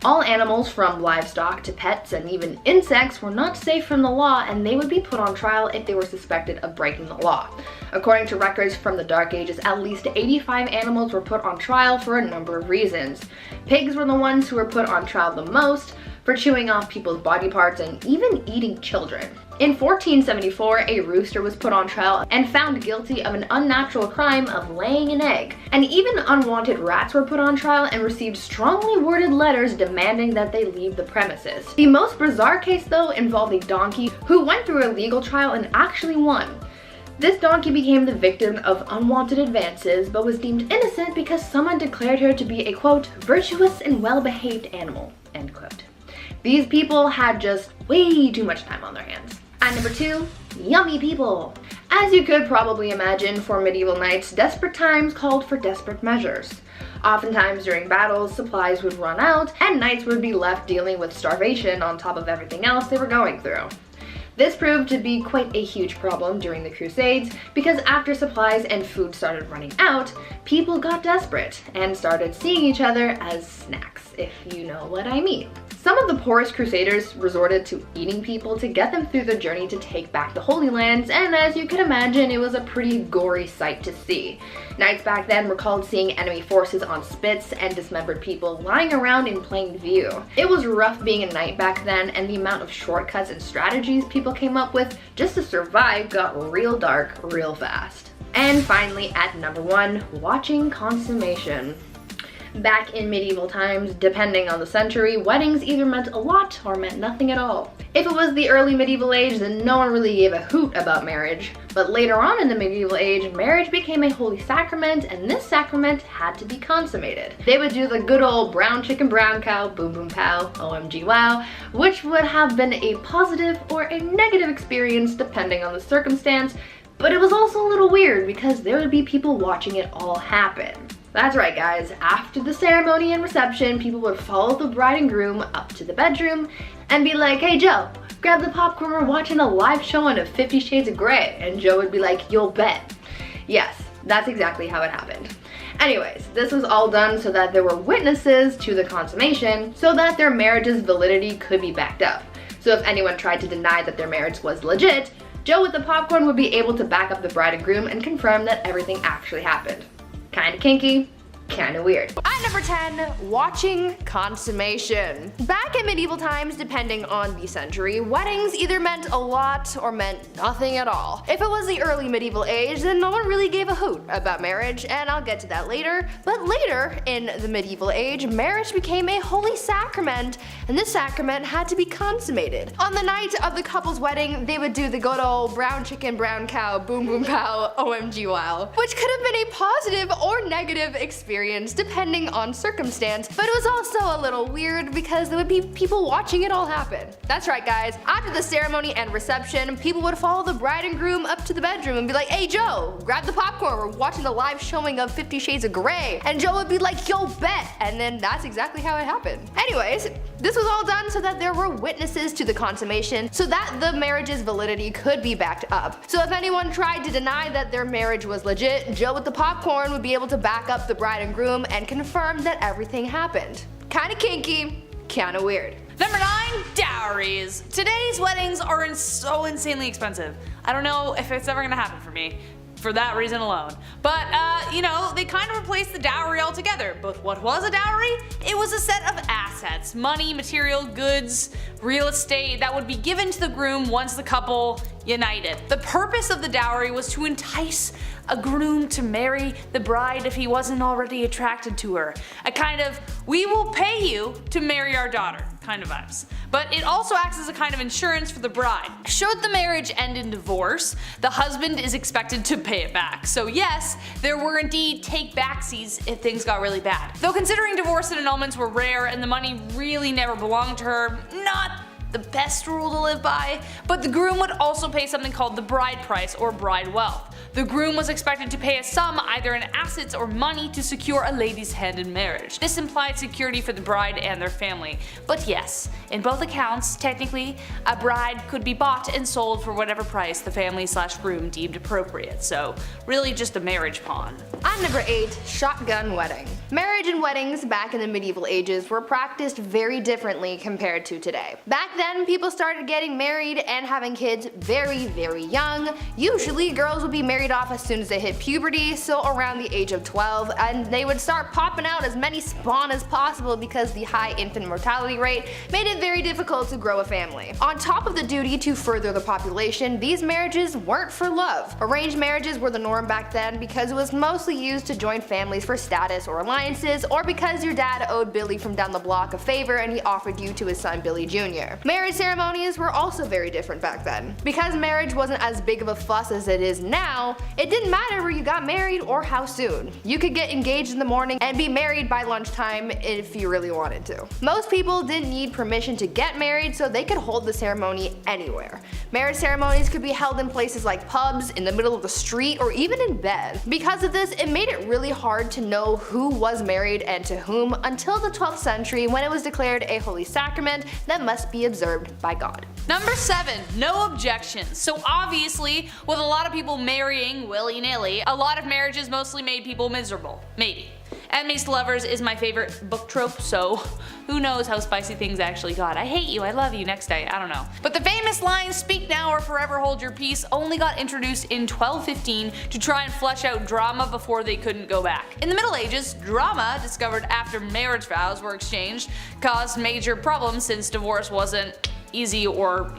[SPEAKER 2] All animals, from livestock to pets and even insects, were not safe from the law, and they would be put on trial if they were suspected of breaking the law. According to records from the Dark Ages, at least 85 animals were put on trial for a number of reasons. Pigs were the ones who were put on trial the most, for chewing off people's body parts and even eating children. In 1474, a rooster was put on trial and found guilty of an unnatural crime of laying an egg. And even unwanted rats were put on trial and received strongly worded letters demanding that they leave the premises. The most bizarre case, though, involved a donkey who went through a legal trial and actually won. This donkey became the victim of unwanted advances, but was deemed innocent because someone declared her to be a, quote, virtuous and well-behaved animal, end quote. These people had just way too much time on their hands. And number 2, yummy people. As you could probably imagine, for medieval knights, desperate times called for desperate measures. Oftentimes during battles, supplies would run out, and knights would be left dealing with starvation on top of everything else they were going through. This proved to be quite a huge problem during the Crusades, because after supplies and food started running out, people got desperate and started seeing each other as snacks, if you know what I mean. Some of the poorest crusaders resorted to eating people to get them through the journey to take back the Holy Lands, and as you can imagine, it was a pretty gory sight to see. Knights back then recalled seeing enemy forces on spits and dismembered people lying around in plain view. It was rough being a knight back then, and the amount of shortcuts and strategies people came up with just to survive got real dark real fast. And finally, at number 1, watching consummation. Back in medieval times, depending on the century, weddings either meant a lot or meant nothing at all. If it was the early medieval age, then no one really gave a hoot about marriage. But later on in the medieval age, marriage became a holy sacrament, and this sacrament had to be consummated. They would do the good old brown chicken brown cow, boom boom pow, OMG wow, which would have been a positive or a negative experience depending on the circumstance, but it was also a little weird because there would be people watching it all happen. That's right, guys. After the ceremony and reception, people would follow the bride and groom up to the bedroom and be like, hey Joe, grab the popcorn, we're watching a live showing of 50 Shades of Grey. And Joe would be like, you'll bet. Yes, that's exactly how it happened. Anyways, this was all done so that there were witnesses to the consummation so that their marriage's validity could be backed up. So if anyone tried to deny that their marriage was legit, Joe with the popcorn would be able to back up the bride and groom and confirm that everything actually happened. Kinda kinky, kinda weird. At number 10, watching consummation. Back in medieval times, depending on the century, weddings either meant a lot or meant nothing at all. If it was the early medieval age, then no one really gave a hoot about marriage, and I'll get to that later. But later, in the medieval age, marriage became a holy sacrament, and this sacrament had to be consummated. On the night of the couple's wedding, they would do the good old brown chicken, brown cow, boom boom pow, OMG wow, which could have been a positive or negative experience depending on circumstance, but it was also a little weird because there would be people watching it all happen. That's right, guys. After the ceremony and reception, people would follow the bride and groom up to the bedroom and be like, hey Joe, grab the popcorn, we're watching the live showing of 50 Shades of Grey. And Joe would be like, yo, bet. And then that's exactly how it happened. Anyways, this was all done so that there were witnesses to the consummation so that the marriage's validity could be backed up. So if anyone tried to deny that their marriage was legit, Joe with the popcorn would be able to back up the bride and groom and confirm that everything happened. Kinda kinky, kinda weird.
[SPEAKER 3] Number 9, dowries. Today's weddings are so insanely expensive. I don't know if it's ever gonna happen for me, for that reason alone. But, you know, they kind of replaced the dowry altogether. But what was a dowry? It was a set of assets, money, material, goods, real estate that would be given to the groom once the couple united. The purpose of the dowry was to entice a groom to marry the bride if he wasn't already attracted to her. A kind of, we will pay you to marry our daughter kind of vibes. But it also acts as a kind of insurance for the bride. Should the marriage end in divorce, the husband is expected to pay it back. So yes, there were indeed take-backsies if things got really bad. Though considering divorce and annulments were rare and the money really never belonged to her, not the best rule to live by, but the groom would also pay something called the bride price or bride wealth. The groom was expected to pay a sum either in assets or money to secure a lady's hand in marriage. This implied security for the bride and their family. But yes, in both accounts, technically, a bride could be bought and sold for whatever price the family/groom deemed appropriate, so really just a marriage pawn.
[SPEAKER 2] At number 8, shotgun wedding. Marriage and weddings back in the medieval ages were practiced very differently compared to today. Back then, people started getting married and having kids very, very young. Usually, girls would be married off as soon as they hit puberty, so around the age of 12, and they would start popping out as many spawn as possible because the high infant mortality rate made it very difficult to grow a family. On top of the duty to further the population, these marriages weren't for love. Arranged marriages were the norm back then because it was mostly used to join families for status or alliances, or because your dad owed Billy from down the block a favor and he offered you to his son Billy Jr. Marriage ceremonies were also very different back then. Because marriage wasn't as big of a fuss as it is now, it didn't matter where you got married or how soon. You could get engaged in the morning and be married by lunchtime if you really wanted to. Most people didn't need permission to get married, so they could hold the ceremony anywhere. Marriage ceremonies could be held in places like pubs, in the middle of the street, or even in bed. Because of this, it made it really hard to know who was married and to whom until the 12th century, when it was declared a holy sacrament that must be observed by God.
[SPEAKER 3] Number 7, no objections. So obviously, with a lot of people marrying willy-nilly, a lot of marriages mostly made people miserable. Maybe. Enemies to lovers is my favorite book trope, so who knows how spicy things actually got. I hate you, I love you, next day, I don't know. But the famous line, "Speak now or forever hold your peace," only got introduced in 1215 to try and flesh out drama before they couldn't go back. In the Middle Ages, drama, discovered after marriage vows were exchanged, caused major problems since divorce wasn't easy or,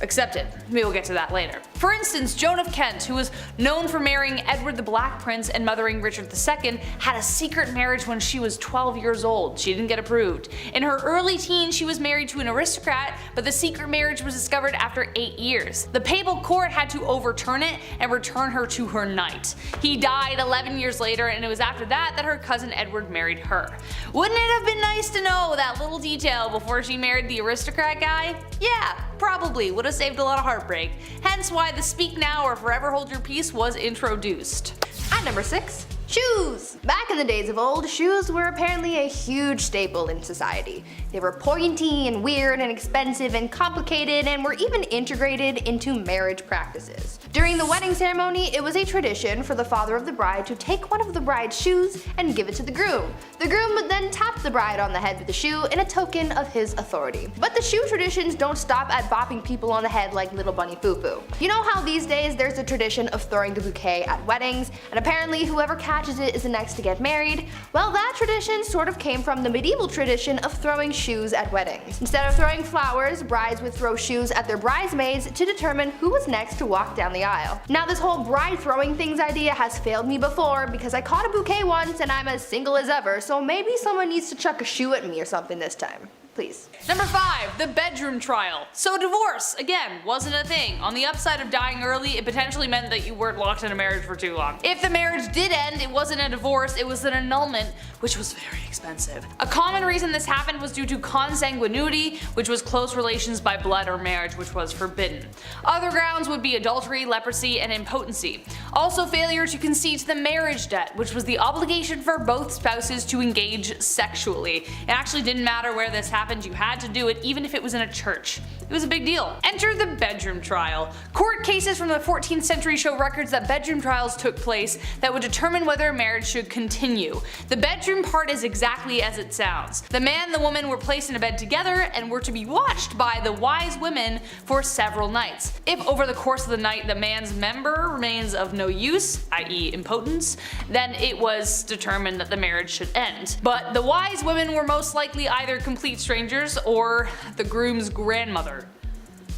[SPEAKER 3] accepted. We will get to that later. For instance, Joan of Kent, who was known for marrying Edward the Black Prince and mothering Richard II, had a secret marriage when she was 12 years old. She didn't get approved. In her early teens, she was married to an aristocrat, but the secret marriage was discovered after 8 years. The papal court had to overturn it and return her to her knight. He died 11 years later, and it was after that her cousin Edward married her. Wouldn't it have been nice to know that little detail before she married the aristocrat guy? Yeah, probably would have saved a lot of heartbreak. Hence why the "speak now or forever hold your peace" was introduced.
[SPEAKER 2] At number 6, shoes. Back in the days of old, shoes were apparently a huge staple in society. They were pointy and weird and expensive and complicated, and were even integrated into marriage practices. During the wedding ceremony, it was a tradition for the father of the bride to take one of the bride's shoes and give it to the groom. The groom would then tap the bride on the head with the shoe in a token of his authority. But the shoe traditions don't stop at bopping people on the head like little bunny foo-foo. You know how these days there's a tradition of throwing the bouquet at weddings, and apparently whoever catches it is the next to get married? Well, that tradition sort of came from the medieval tradition of throwing shoes at weddings. Instead of throwing flowers, brides would throw shoes at their bridesmaids to determine who was next to walk down the aisle. Now, this whole bride throwing things idea has failed me before because I caught a bouquet once and I'm as single as ever, so maybe someone needs to chuck a shoe at me or something this time. Please.
[SPEAKER 3] Number 5, the bedroom trial. So divorce, again, wasn't a thing. On the upside of dying early, it potentially meant that you weren't locked in a marriage for too long. If the marriage did end, it wasn't a divorce, it was an annulment, which was very expensive. A common reason this happened was due to consanguinity, which was close relations by blood or marriage, which was forbidden. Other grounds would be adultery, leprosy, and impotency. Also failure to concede to the marriage debt, which was the obligation for both spouses to engage sexually. It actually didn't matter where this happened, you had to do it even if it was in a church. It was a big deal. Enter the bedroom trial. Court cases from the 14th century show records that bedroom trials took place that would determine whether a marriage should continue. The bedroom part is exactly as it sounds. The man and the woman were placed in a bed together and were to be watched by the wise women for several nights. If over the course of the night the man's member remains of no use, i.e. impotence, then it was determined that the marriage should end. But the wise women were most likely either complete strangers or the groom's grandmother.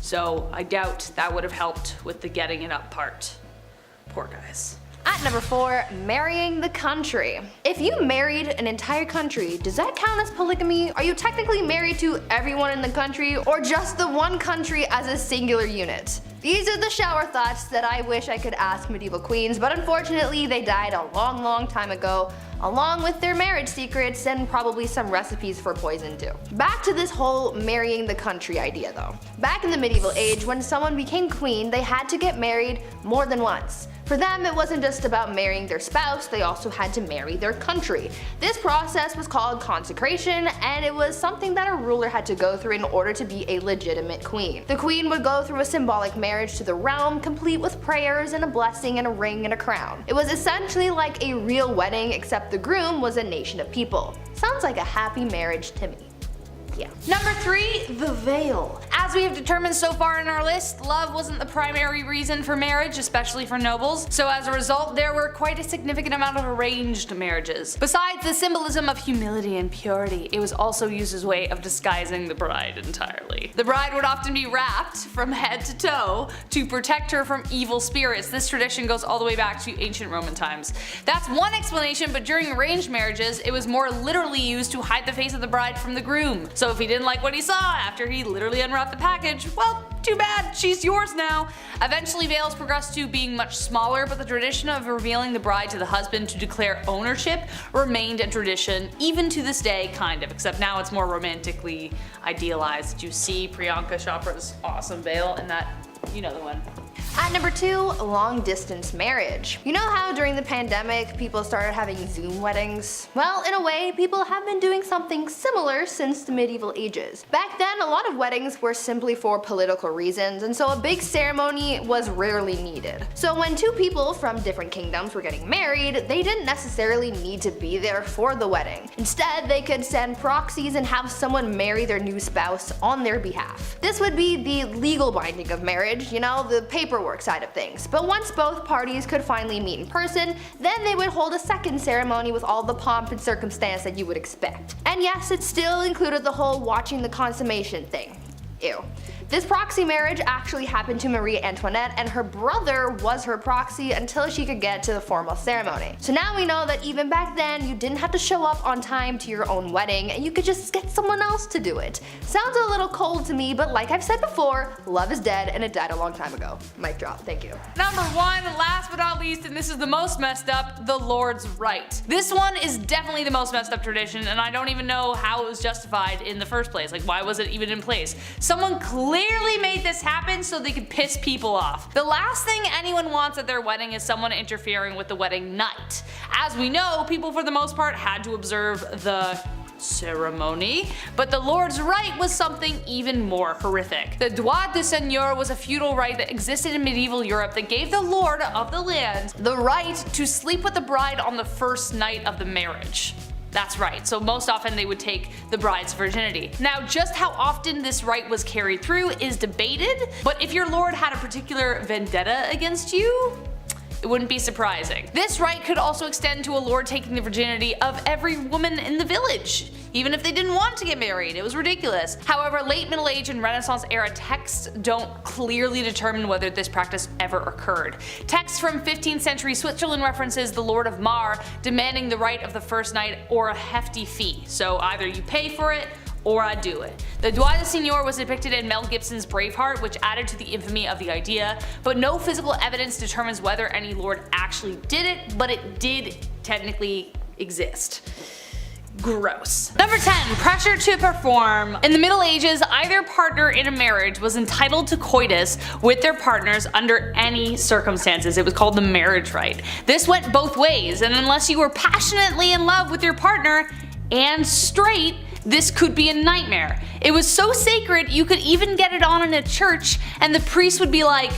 [SPEAKER 3] So I doubt that would have helped with the getting it up part. Poor guys.
[SPEAKER 2] At number 4, marrying the country. If you married an entire country, does that count as polygamy? Are you technically married to everyone in the country or just the one country as a singular unit? These are the shower thoughts that I wish I could ask medieval queens, but unfortunately they died a long time ago, along with their marriage secrets and probably some recipes for poison too. Back to this whole marrying the country idea though. Back in the medieval age, when someone became queen, they had to get married more than once. For them, it wasn't just about marrying their spouse, they also had to marry their country. This process was called consecration, and it was something that a ruler had to go through in order to be a legitimate queen. The queen would go through a symbolic marriage to the realm, complete with prayers and a blessing and a ring and a crown. It was essentially like a real wedding, except the groom was a nation of people. Sounds like a happy marriage to me. Yeah.
[SPEAKER 3] Number 3, the veil. As we have determined so far in our list, love wasn't the primary reason for marriage, especially for nobles, so as a result there were quite a significant amount of arranged marriages. Besides the symbolism of humility and purity, it was also used as a way of disguising the bride entirely. The bride would often be wrapped from head to toe to protect her from evil spirits. This tradition goes all the way back to ancient Roman times. That's one explanation, but during arranged marriages, it was more literally used to hide the face of the bride from the groom. So if he didn't like what he saw after he literally unwrapped the package, well, too bad, she's yours now. Eventually veils progressed to being much smaller, but the tradition of revealing the bride to the husband to declare ownership remained a tradition even to this day, kind of, except now it's more romantically idealized. Did you see Priyanka Chopra's awesome veil in that? You know the one.
[SPEAKER 2] At number 2, long distance marriage. You know how during the pandemic people started having Zoom weddings? Well, in a way, people have been doing something similar since the medieval ages. Back then, a lot of weddings were simply for political reasons, and so a big ceremony was rarely needed. So when two people from different kingdoms were getting married, they didn't necessarily need to be there for the wedding. Instead, they could send proxies and have someone marry their new spouse on their behalf. This would be the legal binding of marriage, you know, the paperwork side of things. But once both parties could finally meet in person, then they would hold a second ceremony with all the pomp and circumstance that you would expect. And yes, it still included the whole watching the consummation thing. Ew. This proxy marriage actually happened to Marie Antoinette, and her brother was her proxy until she could get to the formal ceremony. So now we know that even back then, you didn't have to show up on time to your own wedding, and you could just get someone else to do it. Sounds a little cold to me, but like I've said before, love is dead and it died a long time ago. Mic drop, thank you.
[SPEAKER 3] Number 1, last but not least, and this is the most messed up, the Lord's Right. This one is definitely the most messed up tradition, and I don't even know how it was justified in the first place. Like, why was it even in place? Someone clearly made this happen so they could piss people off. The last thing anyone wants at their wedding is someone interfering with the wedding night. As we know, people for the most part had to observe the ceremony, but the Lord's Right was something even more horrific. The droit de seigneur was a feudal right that existed in medieval Europe that gave the lord of the land the right to sleep with the bride on the first night of the marriage. That's right, so most often they would take the bride's virginity. Now, just how often this right was carried through is debated, but if your lord had a particular vendetta against you, it wouldn't be surprising. This right could also extend to a lord taking the virginity of every woman in the village, even if they didn't want to get married. It was ridiculous. However, late Middle Age and Renaissance era texts don't clearly determine whether this practice ever occurred. Texts from 15th century Switzerland references the Lord of Mar demanding the right of the first night or a hefty fee. So either you pay for it or I do it. The droit de seigneur was depicted in Mel Gibson's Braveheart, which added to the infamy of the idea, but no physical evidence determines whether any lord actually did it, but it did technically exist. Gross. Number 10, pressure to perform. In the Middle Ages, either partner in a marriage was entitled to coitus with their partners under any circumstances. It was called the marriage right. This went both ways, and unless you were passionately in love with your partner and straight, this could be a nightmare. It was so sacred you could even get it on in a church and the priest would be like,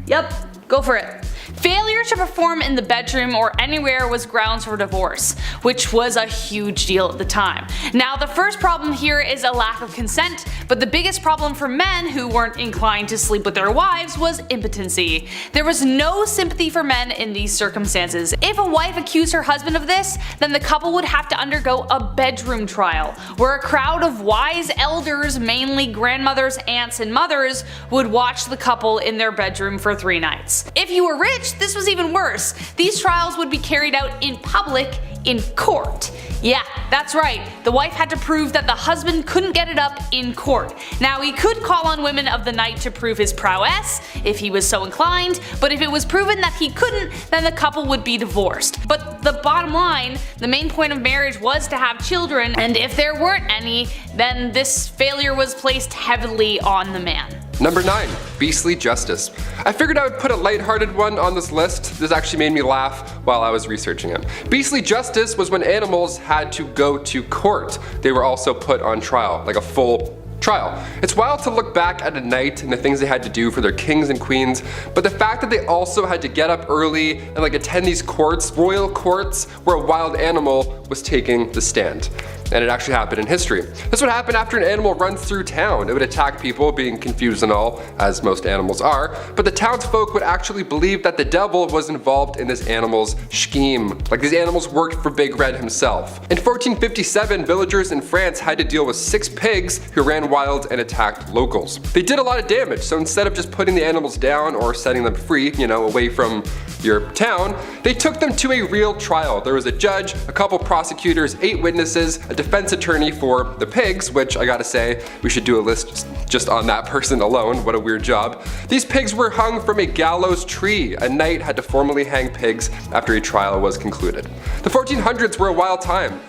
[SPEAKER 3] yep, go for it. Failure to perform in the bedroom or anywhere was grounds for divorce, which was a huge deal at the time. Now, the first problem here is a lack of consent, but the biggest problem for men who weren't inclined to sleep with their wives was impotency. There was no sympathy for men in these circumstances. If a wife accused her husband of this, then the couple would have to undergo a bedroom trial, where a crowd of wise elders, mainly grandmothers, aunts, and mothers, would watch the couple in their bedroom for 3 nights. If you were rich, this was even worse. These trials would be carried out in public in court. Yeah, that's right. The wife had to prove that the husband couldn't get it up in court. Now, he could call on women of the night to prove his prowess, if he was so inclined, but if it was proven that he couldn't, then the couple would be divorced. But the bottom line, the main point of marriage was to have children, and if there weren't any, then this failure was placed heavily on the man.
[SPEAKER 1] Number 9. Beastly justice. I figured I would put a lighthearted one on this list. This actually made me laugh while I was researching it. Beastly justice was when animals had to go to court. They were also put on trial, like a full trial. It's wild to look back at a night and the things they had to do for their kings and queens, but the fact that they also had to get up early and attend these courts, royal courts, where a wild animal was taking the stand. And it actually happened in history. This would happen after an animal runs through town. It would attack people, being confused and all, as most animals are, but the townsfolk would actually believe that the devil was involved in this animal's scheme. Like these animals worked for Big Red himself. In 1457, villagers in France had to deal with 6 pigs who ran wild and attacked locals. They did a lot of damage, so instead of just putting the animals down or setting them free, away from your town, they took them to a real trial. There was a judge, a couple prosecutors, 8 witnesses, a defense attorney for the pigs, which I gotta say, we should do a list just on that person alone. What a weird job. These pigs were hung from a gallows tree. A knight had to formally hang pigs after a trial was concluded. The 1400s were a wild time.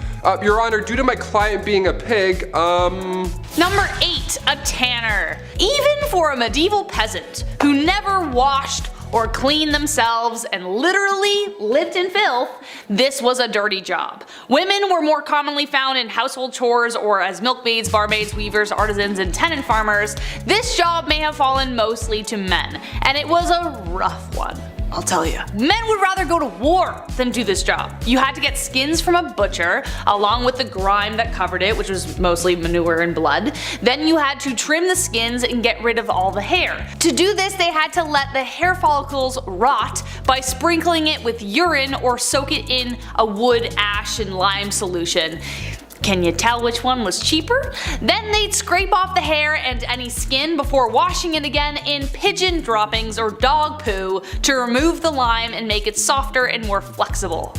[SPEAKER 1] Your Honor, due to my client being a pig,
[SPEAKER 3] Number 8. A tanner. Even for a medieval peasant who never washed or cleaned themselves and literally lived in filth, this was a dirty job. Women were more commonly found in household chores or as milkmaids, barmaids, weavers, artisans, and tenant farmers. This job may have fallen mostly to men, and it was a rough one, I'll tell you. Men would rather go to war than do this job. You had to get skins from a butcher, along with the grime that covered it, which was mostly manure and blood. Then you had to trim the skins and get rid of all the hair. To do this, they had to let the hair follicles rot by sprinkling it with urine or soak it in a wood, ash, and lime solution. Can you tell which one was cheaper? Then they'd scrape off the hair and any skin before washing it again in pigeon droppings or dog poo to remove the lime and make it softer and more flexible.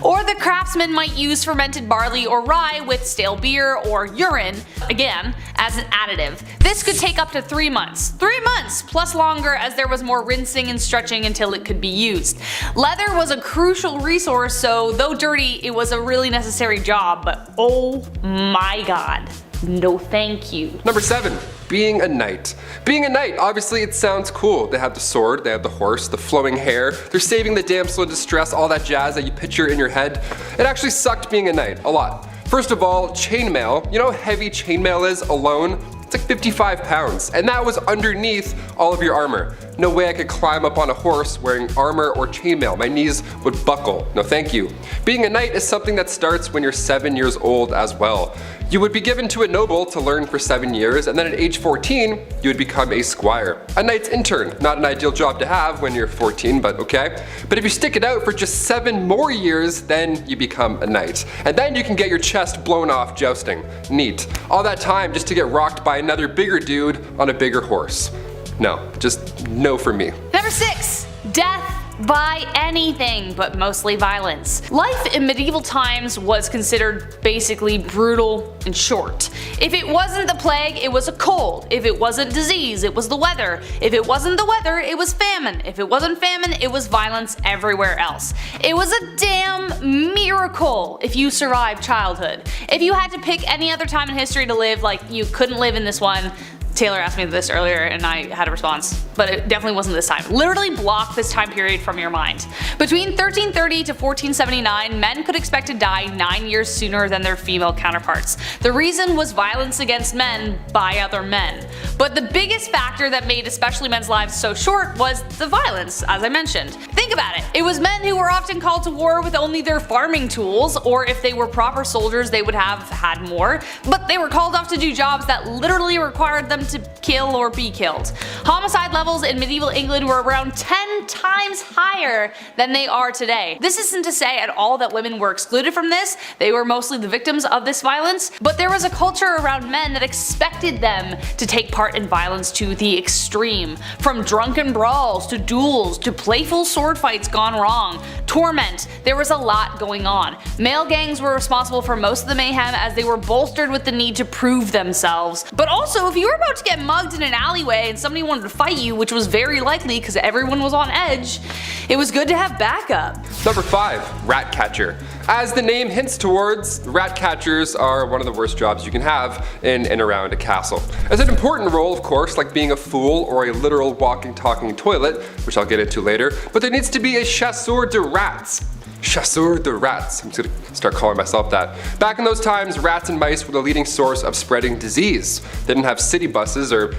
[SPEAKER 3] Or the craftsman might use fermented barley or rye with stale beer or urine, again, as an additive. This could take up to 3 months. 3 months, plus longer as there was more rinsing and stretching until it could be used. Leather was a crucial resource, so though dirty, it was a really necessary job, but oh my god. No thank you.
[SPEAKER 1] Number 7. Being a knight. Being a knight, obviously it sounds cool. They have the sword, they have the horse, the flowing hair, they're saving the damsel in distress, all that jazz that you picture in your head. It actually sucked being a knight, a lot. First of all, chainmail. You know how heavy chainmail is alone? It's like 55 pounds, and that was underneath all of your armor. No way I could climb up on a horse wearing armor or chainmail. My knees would buckle. No thank you. Being a knight is something that starts when you're 7 years old as well. You would be given to a noble to learn for 7 years, and then at age 14, you would become a squire. A knight's intern. Not an ideal job to have when you're 14, but okay. But if you stick it out for just 7 more years, then you become a knight. And then you can get your chest blown off jousting. Neat. All that time just to get rocked by another bigger dude on a bigger horse. No, just no for me.
[SPEAKER 3] Number 6. Death by anything, but mostly violence. Life in medieval times was considered basically brutal and short. If it wasn't the plague, it was a cold. If it wasn't disease, it was the weather. If it wasn't the weather, it was famine. If it wasn't famine, it was violence everywhere else. It was a damn miracle if you survived childhood. If you had to pick any other time in history to live, like you couldn't live in this one. Taylor asked me this earlier and I had a response, but it definitely wasn't this time. Literally block this time period from your mind. Between 1330 to 1479, men could expect to die 9 years sooner than their female counterparts. The reason was violence against men by other men. But the biggest factor that made especially men's lives so short was the violence, as I mentioned. Think about it. It was men who were often called to war with only their farming tools, or if they were proper soldiers they would have had more, but they were called off to do jobs that literally required them to kill or be killed. Homicide levels in medieval England were around 10 times higher than they are today. This isn't to say at all that women were excluded from this. They were mostly the victims of this violence, but there was a culture around men that expected them to take part art and violence to the extreme. From drunken brawls to duels to playful sword fights gone wrong. Torment. There was a lot going on. Male gangs were responsible for most of the mayhem as they were bolstered with the need to prove themselves. But also, if you were about to get mugged in an alleyway and somebody wanted to fight you, which was very likely because everyone was on edge, it was good to have backup.
[SPEAKER 1] Number 5, rat catcher. As the name hints towards, rat catchers are one of the worst jobs you can have in and around a castle. It's an important role, of course, like being a fool or a literal walking, talking toilet, which I'll get into later, but there needs to be a chasseur de rats. Chasseur de rats. I'm just gonna start calling myself that. Back in those times, rats and mice were the leading source of spreading disease. They didn't have city buses or,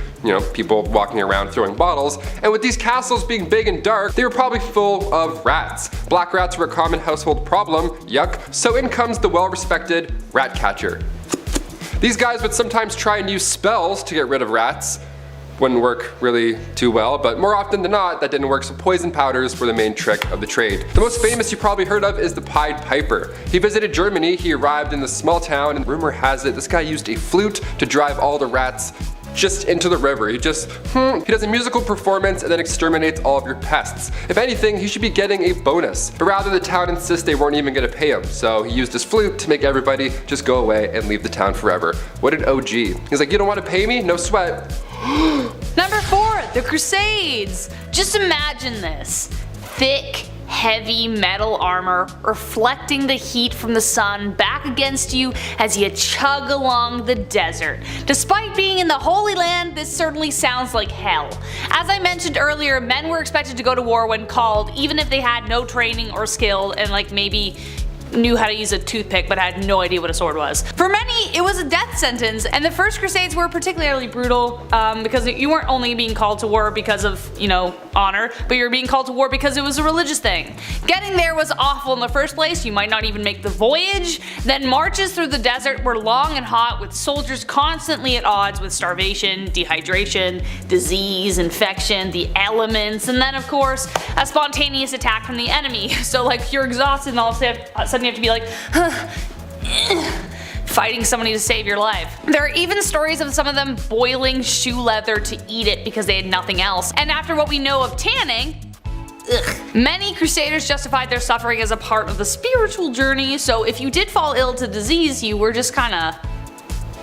[SPEAKER 1] people walking around throwing bottles, and with these castles being big and dark, they were probably full of rats. Black rats were a common household problem, yuck, so in comes the well-respected rat catcher. These guys would sometimes try and use spells to get rid of rats. Wouldn't work really too well, but more often than not, that didn't work, so poison powders were the main trick of the trade. The most famous you probably heard of is the Pied Piper. He visited Germany, he arrived in this small town, and rumor has it this guy used a flute to drive all the rats just into the river. He does a musical performance and then exterminates all of your pests. If anything, he should be getting a bonus. But rather, the town insists they weren't even gonna pay him, so he used his flute to make everybody just go away and leave the town forever. What an OG. He's like, you don't wanna pay me? No sweat.
[SPEAKER 3] Number 4, the Crusades. Just imagine this. Thick, heavy metal armor reflecting the heat from the sun back against you as you chug along the desert. Despite being in the Holy Land, this certainly sounds like hell. As I mentioned earlier, men were expected to go to war when called, even if they had no training or skill and maybe knew how to use a toothpick but had no idea what a sword was. For many, it was a death sentence, and the first Crusades were particularly brutal because you weren't only being called to war because of, honor, but you were being called to war because it was a religious thing. Getting there was awful in the first place, you might not even make the voyage. Then marches through the desert were long and hot, with soldiers constantly at odds with starvation, dehydration, disease, infection, the elements, and then of course, a spontaneous attack from the enemy. So you're exhausted and all of a sudden you have to be like, fighting somebody to save your life. There are even stories of some of them boiling shoe leather to eat it because they had nothing else. And after what we know of tanning, many crusaders justified their suffering as a part of the spiritual journey, so if you did fall ill to disease, you were just kinda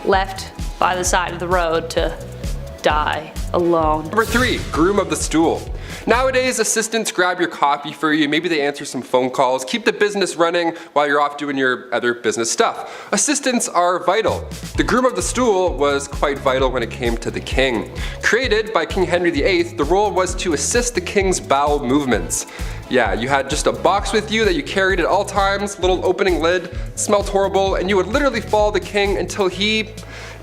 [SPEAKER 3] left by the side of the road to die alone.
[SPEAKER 1] Number 3, groom of the stool. Nowadays, assistants grab your coffee for you, maybe they answer some phone calls, keep the business running while you're off doing your other business stuff. Assistants are vital. The groom of the stool was quite vital when it came to the king. Created by King Henry VIII, the role was to assist the king's bowel movements. Yeah, you had just a box with you that you carried at all times, little opening lid, smelled horrible, and you would literally follow the king until he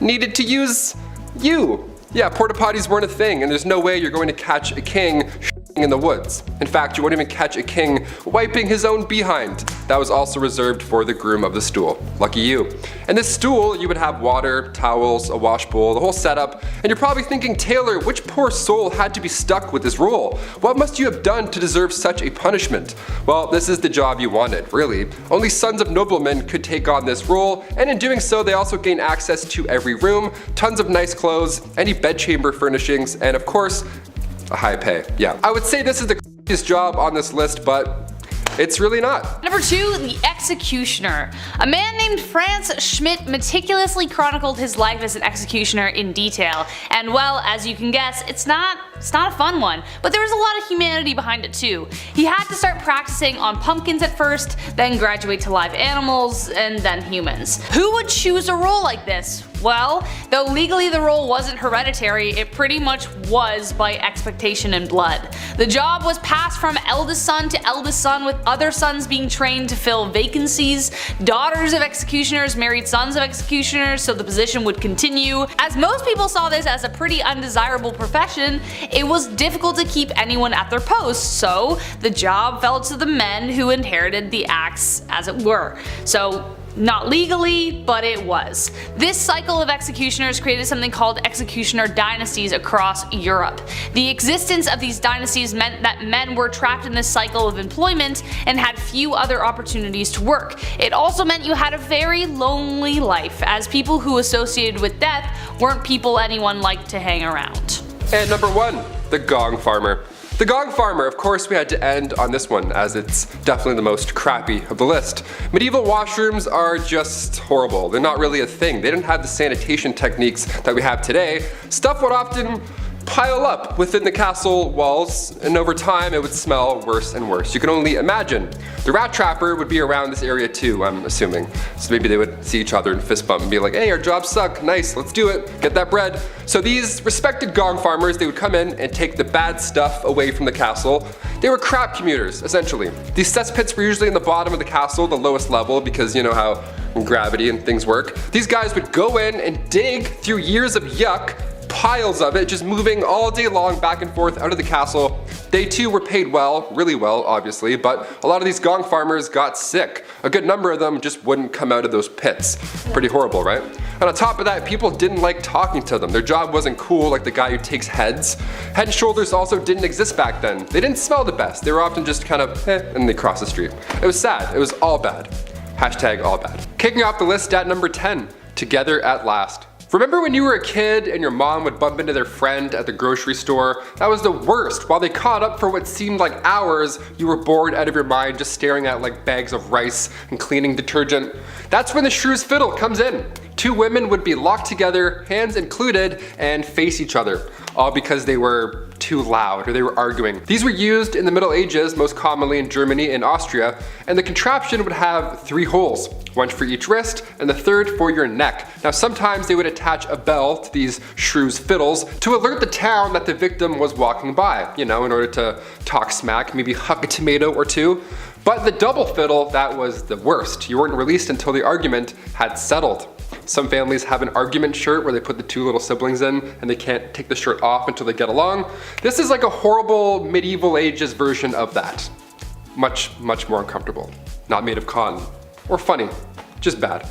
[SPEAKER 1] needed to use you. Yeah, porta potties weren't a thing, and there's no way you're going to catch a king in the woods. In fact, you won't even catch a king wiping his own behind. That was also reserved for the groom of the stool. Lucky you. And this stool, you would have water, towels, a wash bowl, the whole setup, and you're probably thinking, Taylor, which poor soul had to be stuck with this role? What must you have done to deserve such a punishment? Well, this is the job you wanted, really. Only sons of noblemen could take on this role, and in doing so, they also gain access to every room, tons of nice clothes, any bedchamber furnishings, and of course, a high pay. Yeah. I would say this is the craziest job on this list, but it's really not.
[SPEAKER 3] Number 2, the executioner. A man named Franz Schmidt meticulously chronicled his life as an executioner in detail, and well, as you can guess, it's not a fun one, but there was a lot of humanity behind it too. He had to start practicing on pumpkins at first, then graduate to live animals, and then humans. Who would choose a role like this? Well, though legally the role wasn't hereditary, it pretty much was by expectation and blood. The job was passed from eldest son to eldest son, with other sons being trained to fill vacancies. Daughters of executioners married sons of executioners, so the position would continue. As most people saw this as a pretty undesirable profession, it was difficult to keep anyone at their posts, so the job fell to the men who inherited the axe, as it were. So Not legally, but it was. This cycle of executioners created something called executioner dynasties across Europe. The existence of these dynasties meant that men were trapped in this cycle of employment and had few other opportunities to work. It also meant you had a very lonely life, as people who associated with death weren't people anyone liked to hang around.
[SPEAKER 1] And number 1, the gong farmer. The gong farmer, of course we had to end on this one, as it's definitely the most crappy of the list. Medieval washrooms are just horrible. They're not really a thing. They didn't have the sanitation techniques that we have today. Stuff would often pile up within the castle walls, and over time it would smell worse and worse. You can only imagine. The rat trapper would be around this area too, I'm assuming. So maybe they would see each other and fist bump and be like, hey, our jobs suck, nice, let's do it, get that bread. So these respected gong farmers, they would come in and take the bad stuff away from the castle. They were crap commuters, essentially. These cesspits were usually in the bottom of the castle, the lowest level, because you know how gravity and things work. These guys would go in and dig through years of yuck, piles of it, just moving all day long back and forth out of the castle. They too were paid well, really well obviously, but a lot of these gong farmers got sick. A good number of them just wouldn't come out of those pits. Pretty horrible, right? And on top of that, people didn't like talking to them. Their job wasn't cool like the guy who takes heads. Head and shoulders also didn't exist back then. They didn't smell the best. They were often just kind of and they cross the street. It was sad. It was all bad. Hashtag all bad. Kicking off the list at number 10, together at last. Remember when you were a kid and your mom would bump into their friend at the grocery store? That was the worst. While they caught up for what seemed like hours, you were bored out of your mind just staring at like bags of rice and cleaning detergent. That's when the shrew's fiddle comes in. Two women would be locked together, hands included, and face each other, all because they were too loud or they were arguing. These were used in the Middle Ages, most commonly in Germany and Austria, and the contraption would have 3 holes, one for each wrist and the third for your neck. Now sometimes they would attach a bell to these shrew's fiddles to alert the town that the victim was walking by, you know, in order to talk smack, maybe huck a tomato or two. But the double fiddle, that was the worst. You weren't released until the argument had settled. Some families have an argument shirt where they put the 2 little siblings in and they can't take the shirt off until they get along. This is like a horrible medieval ages version of that. Much, much more uncomfortable. Not made of cotton. Or funny. Just bad.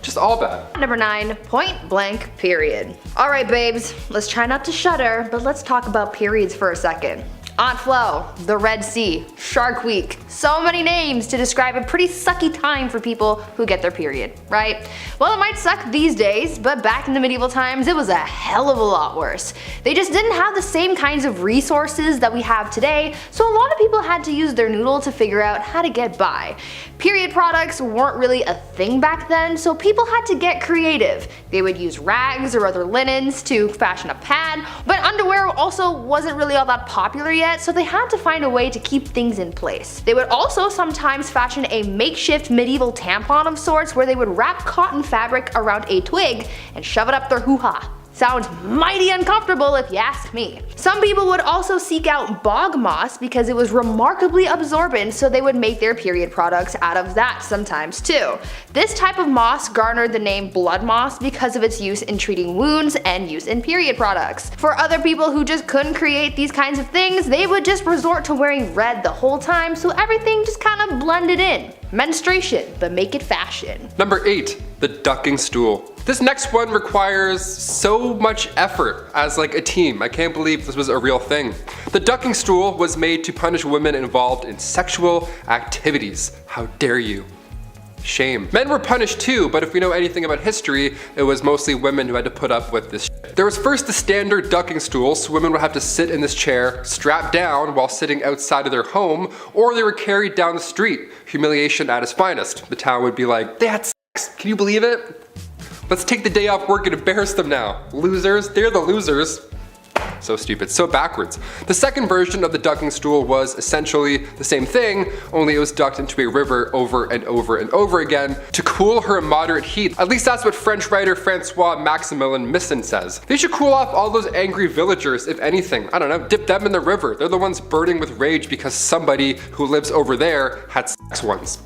[SPEAKER 1] Just all bad.
[SPEAKER 2] Number 9, point blank period. Alright babes, let's try not to shudder, but let's talk about periods for a second. Aunt Flo, the Red Sea, Shark Week, so many names to describe a pretty sucky time for people who get their period, right? Well, it might suck these days, but back in the medieval times it was a hell of a lot worse. They just didn't have the same kinds of resources that we have today, so a lot of people had to use their noodle to figure out how to get by. Period products weren't really a thing back then, so people had to get creative. They would use rags or other linens to fashion a pad, but underwear also wasn't really all that popular yet, so they had to find a way to keep things in place. They would also sometimes fashion a makeshift medieval tampon of sorts where they would wrap cotton fabric around a twig and shove it up their hoo-ha. Sounds mighty uncomfortable if you ask me. Some people would also seek out bog moss because it was remarkably absorbent, so they would make their period products out of that sometimes too. This type of moss garnered the name blood moss because of its use in treating wounds and use in period products. For other people who just couldn't create these kinds of things, they would just resort to wearing red the whole time, so everything just kind of blended in. Menstruation, but make it fashion.
[SPEAKER 1] Number 8, the ducking stool. This next one requires so much effort as like a team. I can't believe this was a real thing. The ducking stool was made to punish women involved in sexual activities. How dare you? Shame. Men were punished too, but if we know anything about history, it was mostly women who had to put up with this shit. There was first the standard ducking stool, so women would have to sit in this chair, strapped down while sitting outside of their home, or they were carried down the street. Humiliation at its finest. The town would be like, they had sex, can you believe it? Let's take the day off work and embarrass them now. Losers, they're the losers. So stupid, so backwards. The second version of the ducking stool was essentially the same thing, only it was ducked into a river over and over and over again to cool her moderate heat. At least that's what French writer Francois Maximilien Misson says. They should cool off all those angry villagers, if anything. I don't know, dip them in the river. They're the ones burning with rage because somebody who lives over there had sex once.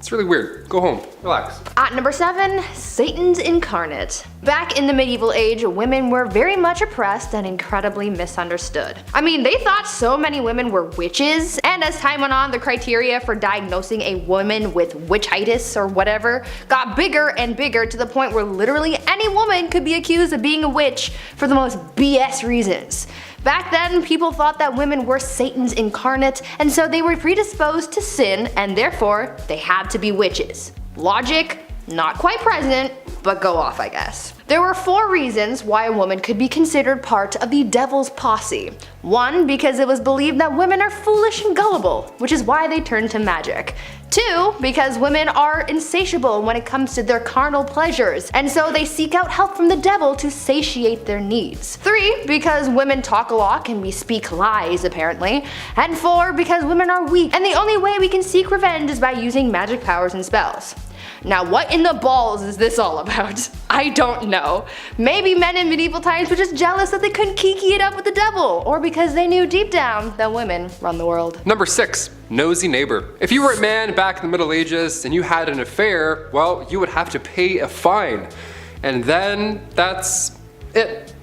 [SPEAKER 1] It's really weird. Go home, relax.
[SPEAKER 2] At number 7, Satan's incarnate. Back in the medieval age, women were very much oppressed and incredibly misunderstood. I mean, they thought so many women were witches, and as time went on, the criteria for diagnosing a woman with witchitis or whatever got bigger and bigger to the point where literally any woman could be accused of being a witch for the most BS reasons. Back then, people thought that women were Satan's incarnate, and so they were predisposed to sin, and therefore, they had to be witches. Logic, not quite present, but go off, I guess. There were 4 reasons why a woman could be considered part of the devil's posse. 1, because it was believed that women are foolish and gullible, which is why they turned to magic. 2, because women are insatiable when it comes to their carnal pleasures, and so they seek out help from the devil to satiate their needs. 3, because women talk a lot and we speak lies apparently. And 4, because women are weak, and the only way we can seek revenge is by using magic powers and spells. Now what in the balls is this all about? I don't know. Maybe men in medieval times were just jealous that they couldn't kiki it up with the devil, or because they knew deep down that women run the world.
[SPEAKER 1] Number 6, nosy neighbor. If you were a man back in the Middle Ages and you had an affair, well, you would have to pay a fine. And then that's it.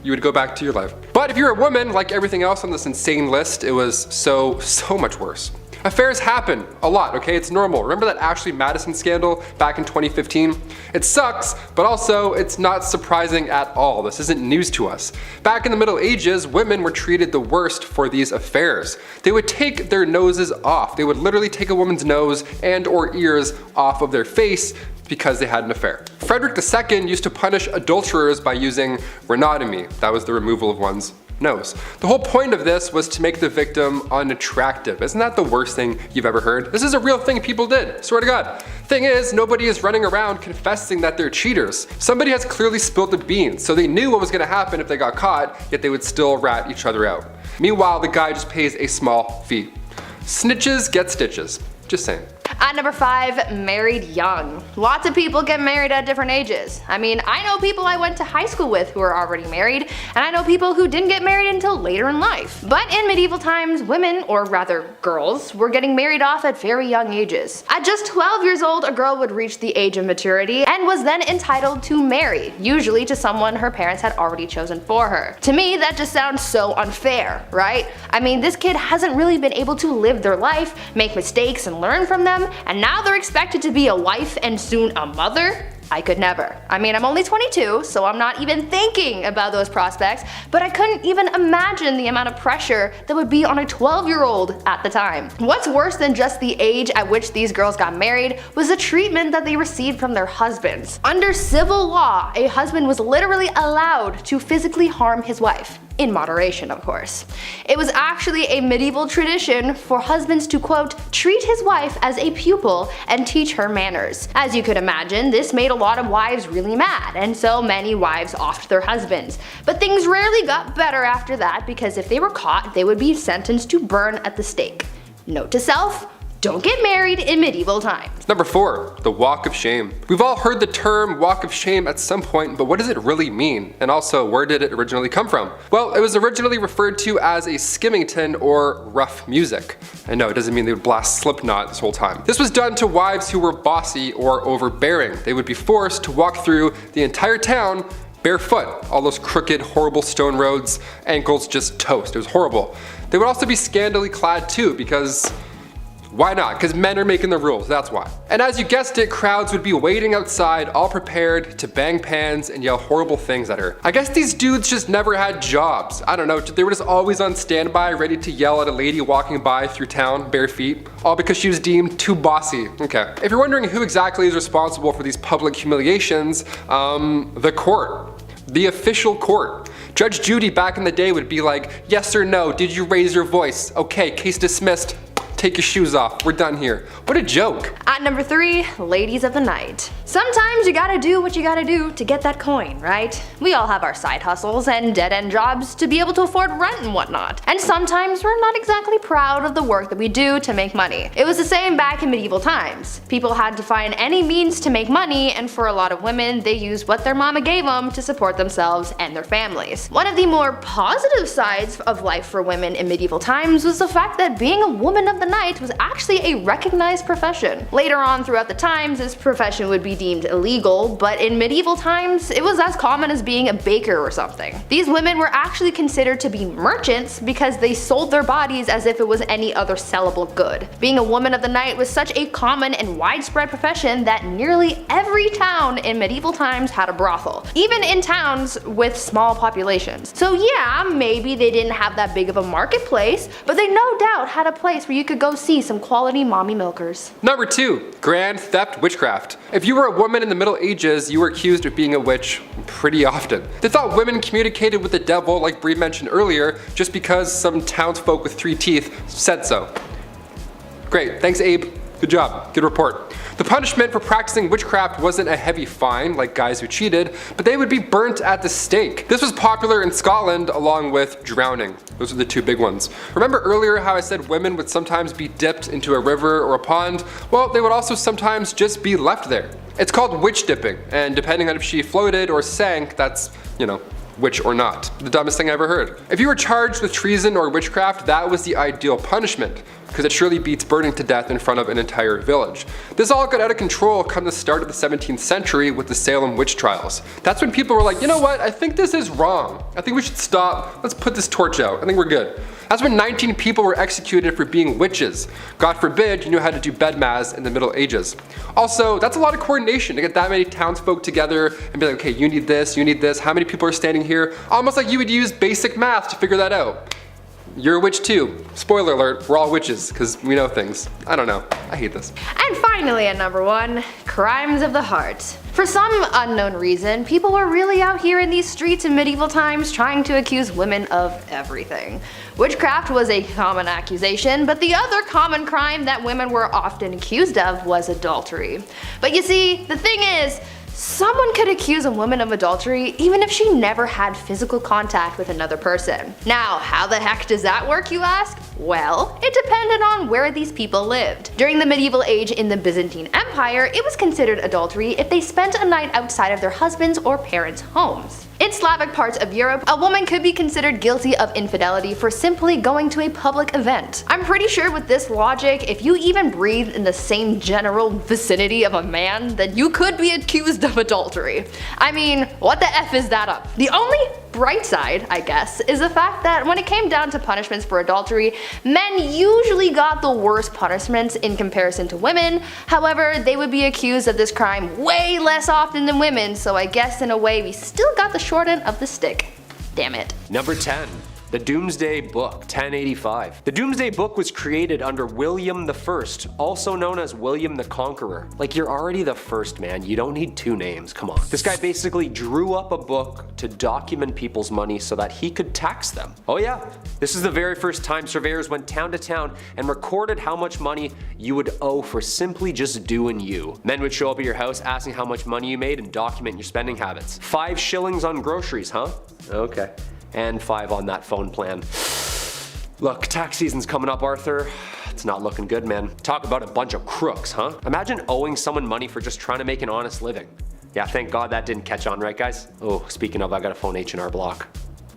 [SPEAKER 1] You would go back to your life. But if you're a woman, like everything else on this insane list, it was so much worse. Affairs happen a lot, okay? It's normal. Remember that Ashley Madison scandal back in 2015? It sucks, but also it's not surprising at all. This isn't news to us. Back in the Middle Ages, women were treated the worst for these affairs. They would take their noses off. They would literally take a woman's nose and or ears off of their face because they had an affair. Frederick II used to punish adulterers by using rhinotomy. That was the removal of one's nose. The whole point of this was to make the victim unattractive. Isn't that the worst thing you've ever heard? This is a real thing people did, swear to God. Thing is, nobody is running around confessing that they're cheaters. Somebody has clearly spilled the beans, so they knew what was gonna happen if they got caught, yet they would still rat each other out. Meanwhile, the guy just pays a small fee. Snitches get stitches. Just saying.
[SPEAKER 2] At number 5, married young. Lots of people get married at different ages. I mean, I know people I went to high school with who are already married, and I know people who didn't get married until later in life. But in medieval times, women, or rather girls, were getting married off at very young ages. At just 12 years old, a girl would reach the age of maturity and was then entitled to marry, usually to someone her parents had already chosen for her. To me, that just sounds so unfair, right? I mean, this kid hasn't really been able to live their life, make mistakes and learn from them, and now they're expected to be a wife and soon a mother? I could never. I mean, I'm only 22, so I'm not even thinking about those prospects, but I couldn't even imagine the amount of pressure that would be on a 12-year-old at the time. What's worse than just the age at which these girls got married was the treatment that they received from their husbands. Under civil law, a husband was literally allowed to physically harm his wife. In moderation, of course. It was actually a medieval tradition for husbands to, quote, treat his wife as a pupil and teach her manners. As you could imagine, this made a lot of wives really mad, and so many wives offed their husbands. But things rarely got better after that, because if they were caught, they would be sentenced to burn at the stake. Note to self, don't get married in medieval times.
[SPEAKER 1] Number 4, the walk of shame. We've all heard the term walk of shame at some point, but what does it really mean? And also, where did it originally come from? Well, it was originally referred to as a skimmington or rough music. I know, it doesn't mean they would blast Slipknot this whole time. This was done to wives who were bossy or overbearing. They would be forced to walk through the entire town barefoot. All those crooked, horrible stone roads, ankles just toast. It was horrible. They would also be scantily clad too, because why not? Because men are making the rules, that's why. And as you guessed it, crowds would be waiting outside, all prepared to bang pans and yell horrible things at her. I guess these dudes just never had jobs. I don't know, they were just always on standby, ready to yell at a lady walking by through town, bare feet, all because she was deemed too bossy. Okay. If you're wondering who exactly is responsible for these public humiliations, the court. The official court. Judge Judy back in the day would be like, yes or no, did you raise your voice? Okay, case dismissed. Take your shoes off, we're done here. What a joke.
[SPEAKER 2] At number 3, ladies of the night. Sometimes you gotta do what you gotta do to get that coin, right? We all have our side hustles and dead-end jobs to be able to afford rent and whatnot. And sometimes we're not exactly proud of the work that we do to make money. It was the same back in medieval times. People had to find any means to make money, and for a lot of women, they used what their mama gave them to support themselves and their families. One of the more positive sides of life for women in medieval times was the fact that being a woman of the night was actually a recognized profession. Later on throughout the times, this profession would be deemed illegal, but in medieval times, it was as common as being a baker or something. These women were actually considered to be merchants because they sold their bodies as if it was any other sellable good. Being a woman of the night was such a common and widespread profession that nearly every town in medieval times had a brothel, even in towns with small populations. So yeah, maybe they didn't have that big of a marketplace, but they no doubt had a place where you could go see some quality mommy milkers.
[SPEAKER 1] Number 2, grand theft witchcraft. If you were a woman in the Middle Ages, you were accused of being a witch pretty often. They thought women communicated with the devil, like Bree mentioned earlier, just because some townsfolk with 3 teeth said so. Great, thanks Abe. Good job, good report. The punishment for practicing witchcraft wasn't a heavy fine like guys who cheated, but they would be burnt at the stake. This was popular in Scotland along with drowning. Those are the 2 big ones. Remember earlier how I said women would sometimes be dipped into a river or a pond? Well, they would also sometimes just be left there. It's called witch dipping, and depending on if she floated or sank, that's, witch or not. The dumbest thing I ever heard. If you were charged with treason or witchcraft, that was the ideal punishment, because it surely beats burning to death in front of an entire village. This all got out of control come the start of the 17th century with the Salem witch trials. That's when people were like, you know what, I think this is wrong. I think we should stop, let's put this torch out, I think we're good. That's when 19 people were executed for being witches. God forbid you knew how to do bedmas in the Middle Ages. Also, that's a lot of coordination to get that many townsfolk together and be like, okay, you need this, how many people are standing here? Almost like you would use basic math to figure that out. You're a witch too. Spoiler alert, we're all witches, because we know things. I don't know, I hate this.
[SPEAKER 2] And finally at number 1, crimes of the heart. For some unknown reason, people were really out here in these streets in medieval times trying to accuse women of everything. Witchcraft was a common accusation, but the other common crime that women were often accused of was adultery. But you see, the thing is, someone could accuse a woman of adultery even if she never had physical contact with another person. Now, how the heck does that work, you ask? Well, it depended on where these people lived. During the medieval age in the Byzantine Empire, it was considered adultery if they spent a night outside of their husbands' or parents' homes. In Slavic parts of Europe, a woman could be considered guilty of infidelity for simply going to a public event. I'm pretty sure with this logic, if you even breathe in the same general vicinity of a man, then you could be accused of adultery. I mean, what the F is that up? The only bright side, I guess, is the fact that when it came down to punishments for adultery, men usually got the worst punishments in comparison to women. However, they would be accused of this crime way less often than women, so I guess in a way we still got the short end of the stick. Damn it.
[SPEAKER 4] Number 10. The Domesday Book, 1085. The Domesday Book was created under William I, also known as William the Conqueror. Like, you're already the first, man. You don't need 2 names, come on. This guy basically drew up a book to document people's money so that he could tax them. Oh yeah, this is the very first time surveyors went town to town and recorded how much money you would owe for simply just doing you. Men would show up at your house asking how much money you made and document your spending habits. 5 shillings on groceries, huh? Okay. And 5 on that phone plan. Look, tax season's coming up, Arthur. It's not looking good, man. Talk about a bunch of crooks, huh? Imagine owing someone money for just trying to make an honest living. Yeah, thank God that didn't catch on, right guys? Oh, speaking of, I gotta phone H&R Block.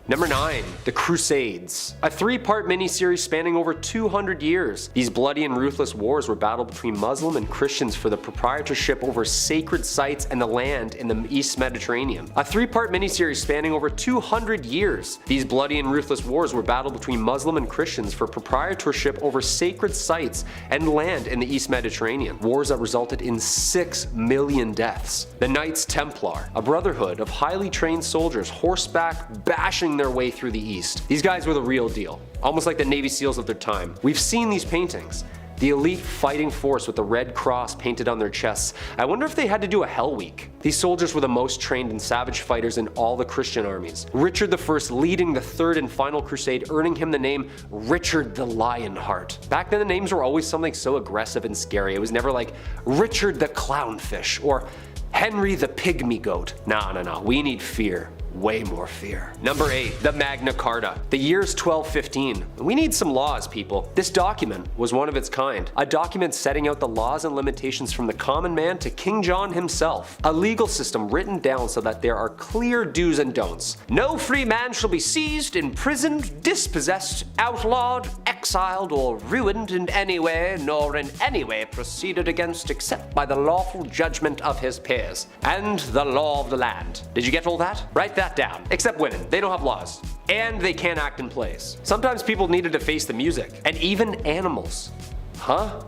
[SPEAKER 4] Number 9. The Crusades. A 3-part miniseries spanning over 200 years. These bloody and ruthless wars were battled between Muslim and Christians for the proprietorship over sacred sites and the land in the East Mediterranean. A 3-part miniseries spanning over 200 years. These bloody and ruthless wars were battled between Muslim and Christians for proprietorship over sacred sites and land in the East Mediterranean. Wars that resulted in 6 million deaths. The Knights Templar, a brotherhood of highly trained soldiers horseback bashing their way through the East. These guys were the real deal, almost like the Navy SEALs of their time. We've seen these paintings. The elite fighting force with the red cross painted on their chests. I wonder if they had to do a Hell Week. These soldiers were the most trained and savage fighters in all the Christian armies. Richard I leading the 3rd and final crusade, earning him the name Richard the Lionheart. Back then the names were always something so aggressive and scary. It was never like Richard the Clownfish or Henry the Pygmy Goat. Nah, we need fear. way more fear. Number 8. The Magna Carta. The year's 1215. We need some laws, people. This document was one of its kind. A document setting out the laws and limitations from the common man to King John himself. A legal system written down so that there are clear do's and don'ts. No free man shall be seized, imprisoned, dispossessed, outlawed, exiled, or ruined in any way, nor in any way proceeded against except by the lawful judgment of his peers, and the law of the land. Did you get all that? Write that down. Except women. They don't have laws. And they can't act in plays. Sometimes people needed to face the music. And even animals. Huh?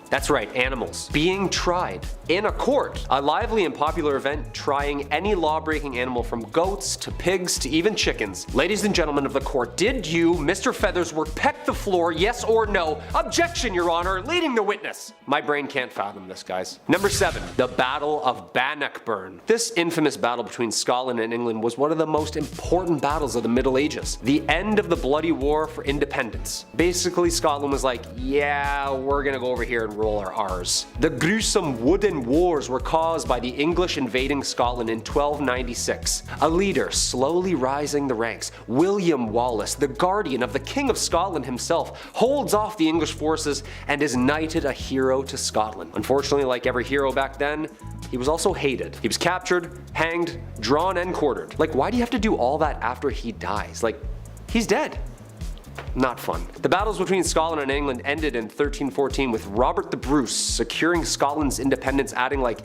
[SPEAKER 4] That's right, animals. Being tried in a court. A lively and popular event trying any law-breaking animal from goats to pigs to even chickens. Ladies and gentlemen of the court, did you, Mr. Feathersworth, peck the floor, yes or no? Objection, Your Honor, leading the witness. My brain can't fathom this, guys. Number 7. The Battle of Bannockburn. This infamous battle between Scotland and England was one of the most important battles of the Middle Ages. The end of the bloody war for independence. Basically, Scotland was like, yeah, we're gonna go over here and roll our R's. The gruesome wooden wars were caused by the English invading Scotland in 1296. A leader slowly rising the ranks, William Wallace, the guardian of the King of Scotland himself, holds off the English forces and is knighted a hero to Scotland. Unfortunately, like every hero back then, he was also hated. He was captured, hanged, drawn, and quartered. Like, why do you have to do all that after he dies? Like, he's dead. Not fun. The battles between Scotland and England ended in 1314 with Robert the Bruce securing Scotland's independence, adding like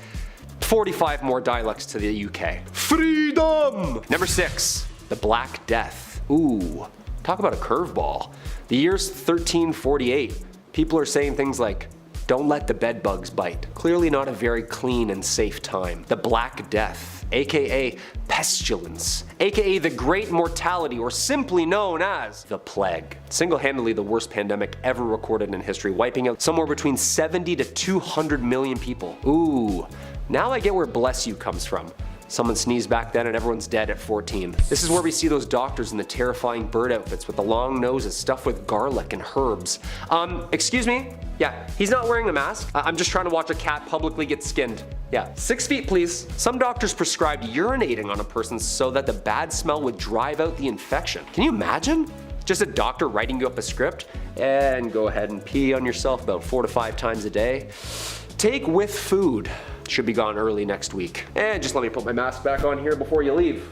[SPEAKER 4] 45 more dialects to the UK. Freedom! Number 6. The Black Death. Ooh, talk about a curveball. The year's 1348. People are saying things like, don't let the bed bugs bite. Clearly not a very clean and safe time. The Black Death, aka pestilence, aka the Great Mortality, or simply known as the Plague. Single-handedly the worst pandemic ever recorded in history, wiping out somewhere between 70 to 200 million people. Ooh, now I get where bless you comes from. Someone sneezed back then and everyone's dead at 14. This is where we see those doctors in the terrifying bird outfits with the long noses stuffed with garlic and herbs. Excuse me? Yeah, he's not wearing a mask. I'm just trying to watch a cat publicly get skinned. Yeah, 6 feet please. Some doctors prescribed urinating on a person so that the bad smell would drive out the infection. Can you imagine? Just a doctor writing you up a script and go ahead and pee on yourself about 4 to 5 times a day. Take with food. Should be gone early next week. And just let me put my mask back on here before you leave.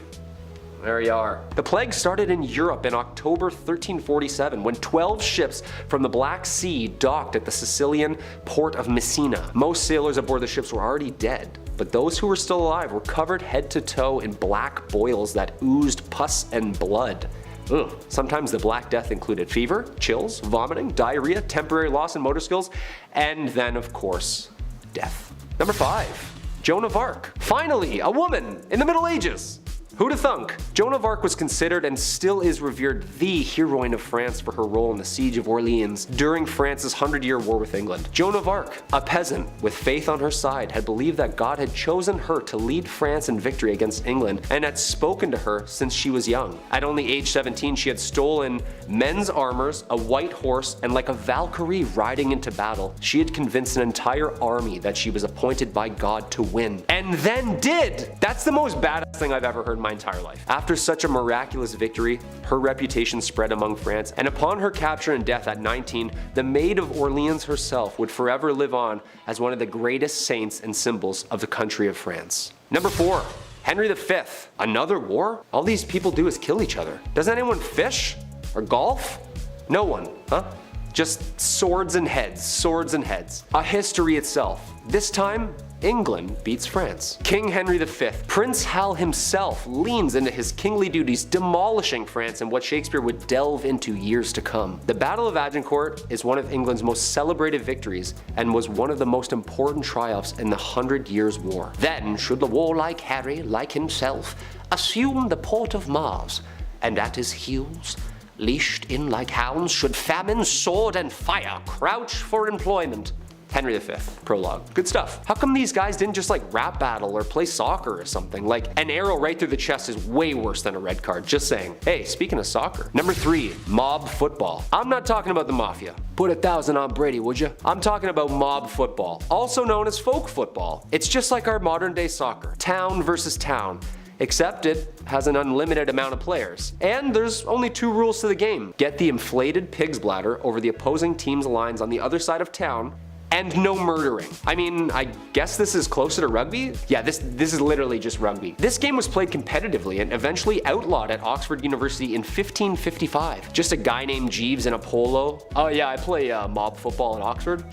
[SPEAKER 4] There you are. The plague started in Europe in October 1347 when 12 ships from the Black Sea docked at the Sicilian port of Messina. Most sailors aboard the ships were already dead, but those who were still alive were covered head to toe in black boils that oozed pus and blood. Ugh. Sometimes the Black Death included fever, chills, vomiting, diarrhea, temporary loss in motor skills, and then of course, death. Number 5. Joan of Arc. Finally, a woman in the Middle Ages. Who'da thunk? Joan of Arc was considered and still is revered the heroine of France for her role in the Siege of Orleans during France's 100-year war with England. Joan of Arc, a peasant with faith on her side, had believed that God had chosen her to lead France in victory against England and had spoken to her since she was young. At only age 17, she had stolen men's armors, a white horse, and like a Valkyrie riding into battle, she had convinced an entire army that she was appointed by God to win. And then did! That's the most badass thing I've ever heard my entire life. After such a miraculous victory, her reputation spread among France, and upon her capture and death at 19, the Maid of Orleans herself would forever live on as one of the greatest saints and symbols of the country of France. Number 4. Henry V. Another war? All these people do is kill each other. Does anyone fish? Or golf? No one, huh? Just swords and heads, swords and heads. A history itself. This time, England beats France. King Henry V, Prince Hal himself, leans into his kingly duties, demolishing France in what Shakespeare would delve into years to come. The Battle of Agincourt is one of England's most celebrated victories and was one of the most important triumphs in the 100 Years' War. Then should the warlike Harry, like himself, assume the port of Mars, and at his heels, leashed in like hounds, should famine, sword, and fire crouch for employment. Henry V, prologue. Good stuff. How come these guys didn't just like rap battle or play soccer or something? Like, an arrow right through the chest is way worse than a red card, just saying. Hey, speaking of soccer. Number 3, mob football. I'm not talking about the mafia. Put 1,000 on Brady, would you? I'm talking about mob football, also known as folk football. It's just like our modern day soccer. Town versus town. except it has an unlimited amount of players. And there's only 2 rules to the game. Get the inflated pig's bladder over the opposing team's lines on the other side of town, and no murdering. I mean, I guess this is closer to rugby? Yeah, this is literally just rugby. This game was played competitively and eventually outlawed at Oxford University in 1555. Just a guy named Jeeves in a polo. Oh yeah, I play mob football in Oxford.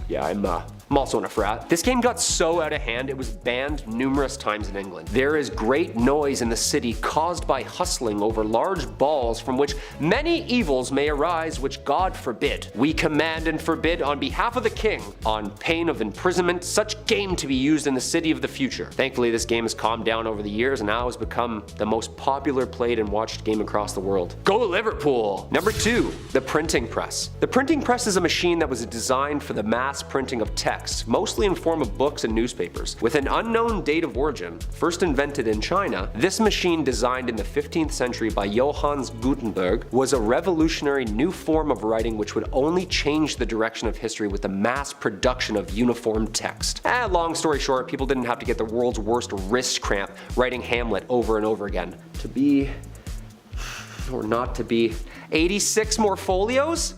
[SPEAKER 4] Yeah, I'm also in a frat. This game got so out of hand it was banned numerous times in England. There is great noise in the city caused by hustling over large balls from which many evils may arise which God forbid. We command and forbid on behalf of the king, on pain of imprisonment, such game to be used in the city of the future. Thankfully this game has calmed down over the years and now has become the most popular played and watched game across the world. Go Liverpool! Number 2, the printing press. The printing press is a machine that was designed for the mass printing of text, mostly in form of books and newspapers. With an unknown date of origin, first invented in China, this machine designed in the 15th century by Johannes Gutenberg was a revolutionary new form of writing which would only change the direction of history with the mass production of uniform text. Long story short, people didn't have to get the world's worst wrist cramp writing Hamlet over and over again. To be, or not to be, 86 more folios?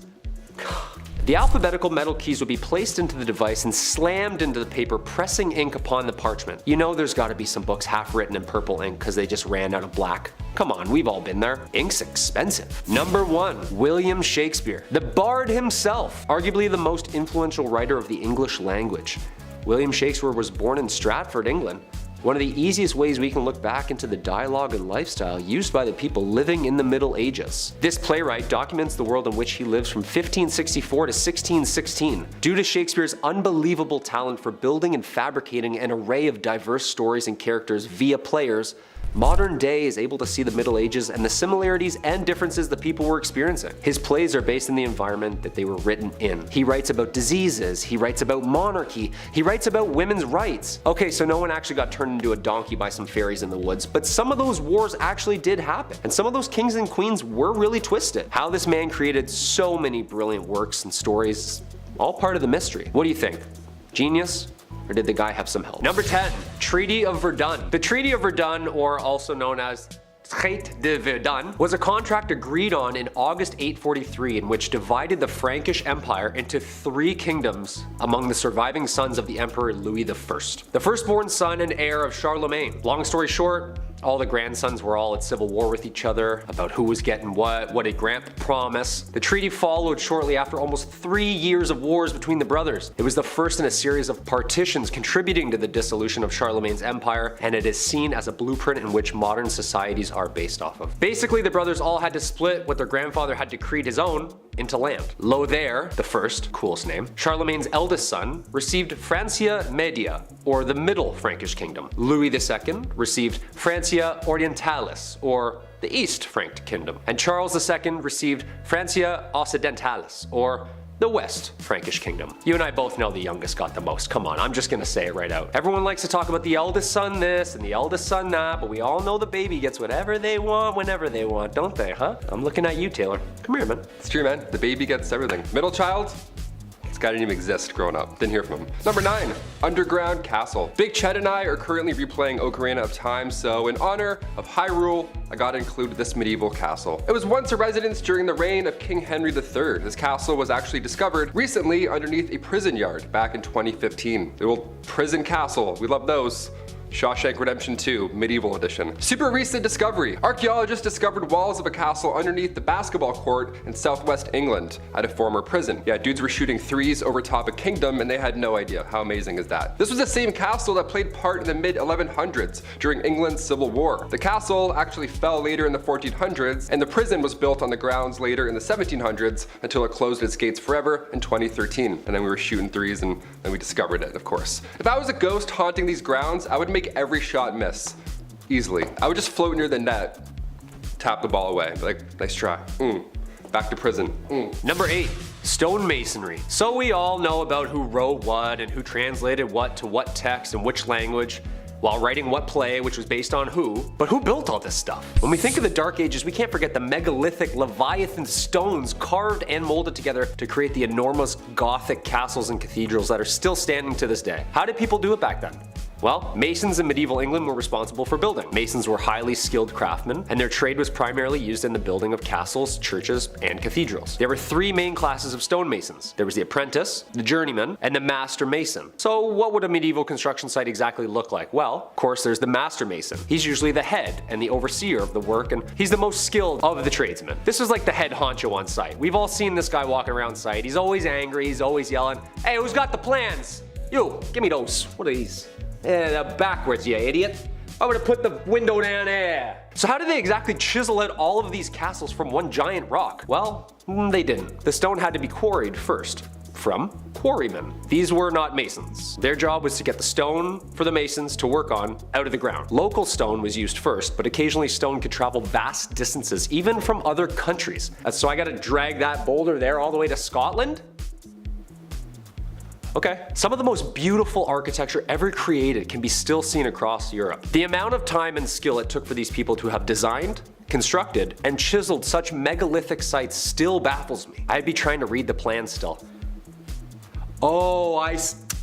[SPEAKER 4] The alphabetical metal keys would be placed into the device and slammed into the paper, pressing ink upon the parchment. You know there's gotta be some books half written in purple ink because they just ran out of black. Come on, we've all been there. Ink's expensive. Number 1, William Shakespeare. The Bard himself, arguably the most influential writer of the English language. William Shakespeare was born in Stratford, England. One of the easiest ways we can look back into the dialogue and lifestyle used by the people living in the Middle Ages. This playwright documents the world in which he lives from 1564 to 1616. Due to Shakespeare's unbelievable talent for building and fabricating an array of diverse stories and characters via players, modern day is able to see the Middle Ages and the similarities and differences the people were experiencing. His plays are based in the environment that they were written in. He writes about diseases, he writes about monarchy, he writes about women's rights. Okay, so no one actually got turned into a donkey by some fairies in the woods, but some of those wars actually did happen, and some of those kings and queens were really twisted. How this man created so many brilliant works and stories, all part of the mystery. What do you think? Genius? Or did the guy have some help? Number 10, Treaty of Verdun. The Treaty of Verdun, or also known as Traité de Verdun, was a contract agreed on in August 843 in which divided the Frankish Empire into 3 kingdoms among the surviving sons of the Emperor Louis I, the firstborn son and heir of Charlemagne. Long story short, all the grandsons were all at civil war with each other about who was getting what did Grandpa promise. The treaty followed shortly after almost 3 years of wars between the brothers. It was the first in a series of partitions contributing to the dissolution of Charlemagne's empire, and it is seen as a blueprint in which modern societies are based off of. Basically, the brothers all had to split what their grandfather had decreed his own into land. Lothair the First, coolest name, Charlemagne's eldest son, received Francia Media, or the Middle Frankish Kingdom. Louis II received Francia Orientalis, or the East Frank Kingdom. And Charles II received Francia Occidentalis, or the West Frankish Kingdom. You and I both know the youngest got the most. Come on, I'm just gonna say it right out. Everyone likes to talk about the eldest son this and the eldest son that, but we all know the baby gets whatever they want whenever they want, don't they, huh? I'm looking at you, Taylor. Come here, man.
[SPEAKER 1] It's true, man. The baby gets everything. Middle child? This guy didn't even exist growing up. Didn't hear from him. Number 9, Underground Castle. Big Chet and I are currently replaying Ocarina of Time, so in honor of Hyrule, I gotta include this medieval castle. It was once a residence during the reign of King Henry III. This castle was actually discovered recently underneath a prison yard back in 2015. The old prison castle, we love those. Shawshank Redemption 2, Medieval Edition. Super recent discovery. Archaeologists discovered walls of a castle underneath the basketball court in southwest England at a former prison. Yeah, dudes were shooting threes over top a kingdom and they had no idea. How amazing is that? This was the same castle that played part in the mid-1100s during England's Civil War. The castle actually fell later in the 1400s and the prison was built on the grounds later in the 1700s until it closed its gates forever in 2013. And then we were shooting threes and then we discovered it, of course. If I was a ghost haunting these grounds, I would make every shot miss. Easily. I would just float near the net, tap the ball away, like, nice try. Back to prison.
[SPEAKER 4] Number 8, stonemasonry. So we all know about who wrote what and who translated what to what text and which language while writing what play, which was based on who, but who built all this stuff? When we think of the Dark Ages, we can't forget the megalithic Leviathan stones carved and molded together to create the enormous Gothic castles and cathedrals that are still standing to this day. How did people do it back then? Well, masons in medieval England were responsible for building. Masons were highly skilled craftsmen, and their trade was primarily used in the building of castles, churches, and cathedrals. There were three main classes of stonemasons. There was the apprentice, the journeyman, and the master mason. So what would a medieval construction site exactly look like? Well, of course there's the master mason. He's usually the head and the overseer of the work, and he's the most skilled of the tradesmen. This is like the head honcho on site. We've all seen this guy walking around site. He's always angry, he's always yelling, "Hey, who's got the plans? You, give me those. What are these? Backwards, you idiot. I'm gonna put the window down there." So how did they exactly chisel out all of these castles from one giant rock? Well, they didn't. The stone had to be quarried first. From quarrymen. These were not masons. Their job was to get the stone for the masons to work on out of the ground. Local stone was used first, but occasionally stone could travel vast distances, even from other countries. So I gotta drag that boulder there all the way to Scotland? Okay. Some of the most beautiful architecture ever created can be still seen across Europe. The amount of time and skill it took for these people to have designed, constructed, and chiseled such megalithic sites still baffles me. I'd be trying to read the plans still. Oh,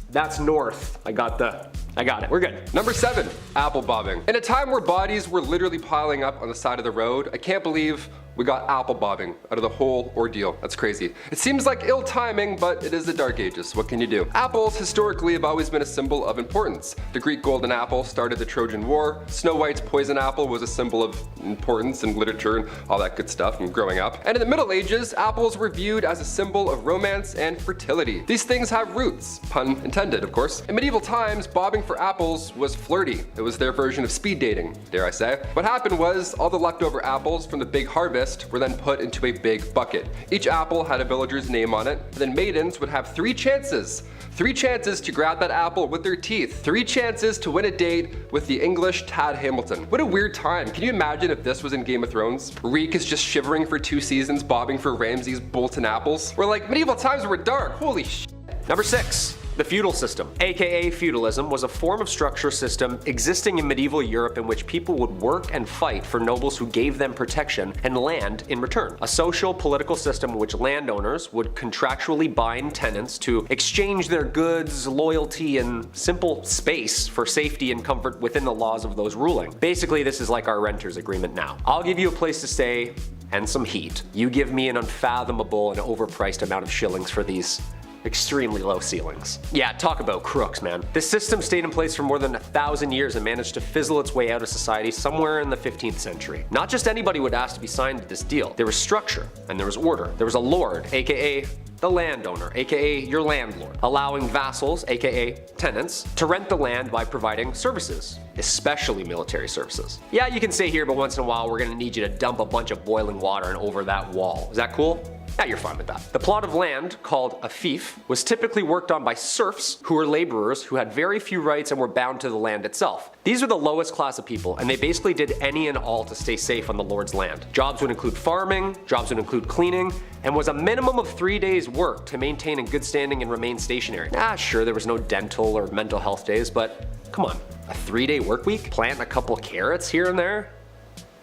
[SPEAKER 4] that's north. I got it. We're good.
[SPEAKER 1] Number 7, apple bobbing. In a time where bodies were literally piling up on the side of the road, I can't believe we got apple bobbing out of the whole ordeal. That's crazy. It seems like ill timing, but it is the Dark Ages. What can you do? Apples historically have always been a symbol of importance. The Greek golden apple started the Trojan War. Snow White's poison apple was a symbol of importance in literature and all that good stuff from growing up. And in the Middle Ages, apples were viewed as a symbol of romance and fertility. These things have roots, pun intended, of course. In medieval times, bobbing for apples was flirty. It was their version of speed dating, dare I say. What happened was all the leftover apples from the big harvest were then put into a big bucket. Each apple had a villager's name on it, and then maidens would have 3 chances. 3 chances to grab that apple with their teeth. 3 chances to win a date with the English Tad Hamilton. What a weird time. Can you imagine if this was in Game of Thrones? Reek is just shivering for 2 seasons, bobbing for Ramsay's Bolton apples. We're like, medieval times were dark. Holy shit.
[SPEAKER 4] Number 6. The feudal system, aka feudalism, was a form of structure system existing in medieval Europe in which people would work and fight for nobles who gave them protection and land in return. A social political system in which landowners would contractually bind tenants to exchange their goods, loyalty, and simple space for safety and comfort within the laws of those ruling. Basically, this is like our renter's agreement now. I'll give you a place to stay and some heat. You give me an unfathomable and overpriced amount of shillings for these extremely low ceilings. Yeah, talk about crooks, man. This system stayed in place for more than 1,000 years and managed to fizzle its way out of society somewhere in the 15th century. Not just anybody would ask to be signed to this deal. There was structure and there was order. There was a lord, aka the landowner, aka your landlord, allowing vassals, aka tenants, to rent the land by providing services, especially military services. Yeah, you can stay here, but once in a while we're gonna need you to dump a bunch of boiling water and over that wall. Is that cool? Yeah, you're fine with that. The plot of land, called a fief, was typically worked on by serfs who were laborers who had very few rights and were bound to the land itself. These were the lowest class of people, and they basically did any and all to stay safe on the lord's land. Jobs would include farming, jobs would include cleaning, and was a minimum of 3 days' work to maintain in good standing and remain stationary. Sure, there was no dental or mental health days, but come on, a 3-day work week? Planting a couple carrots here and there?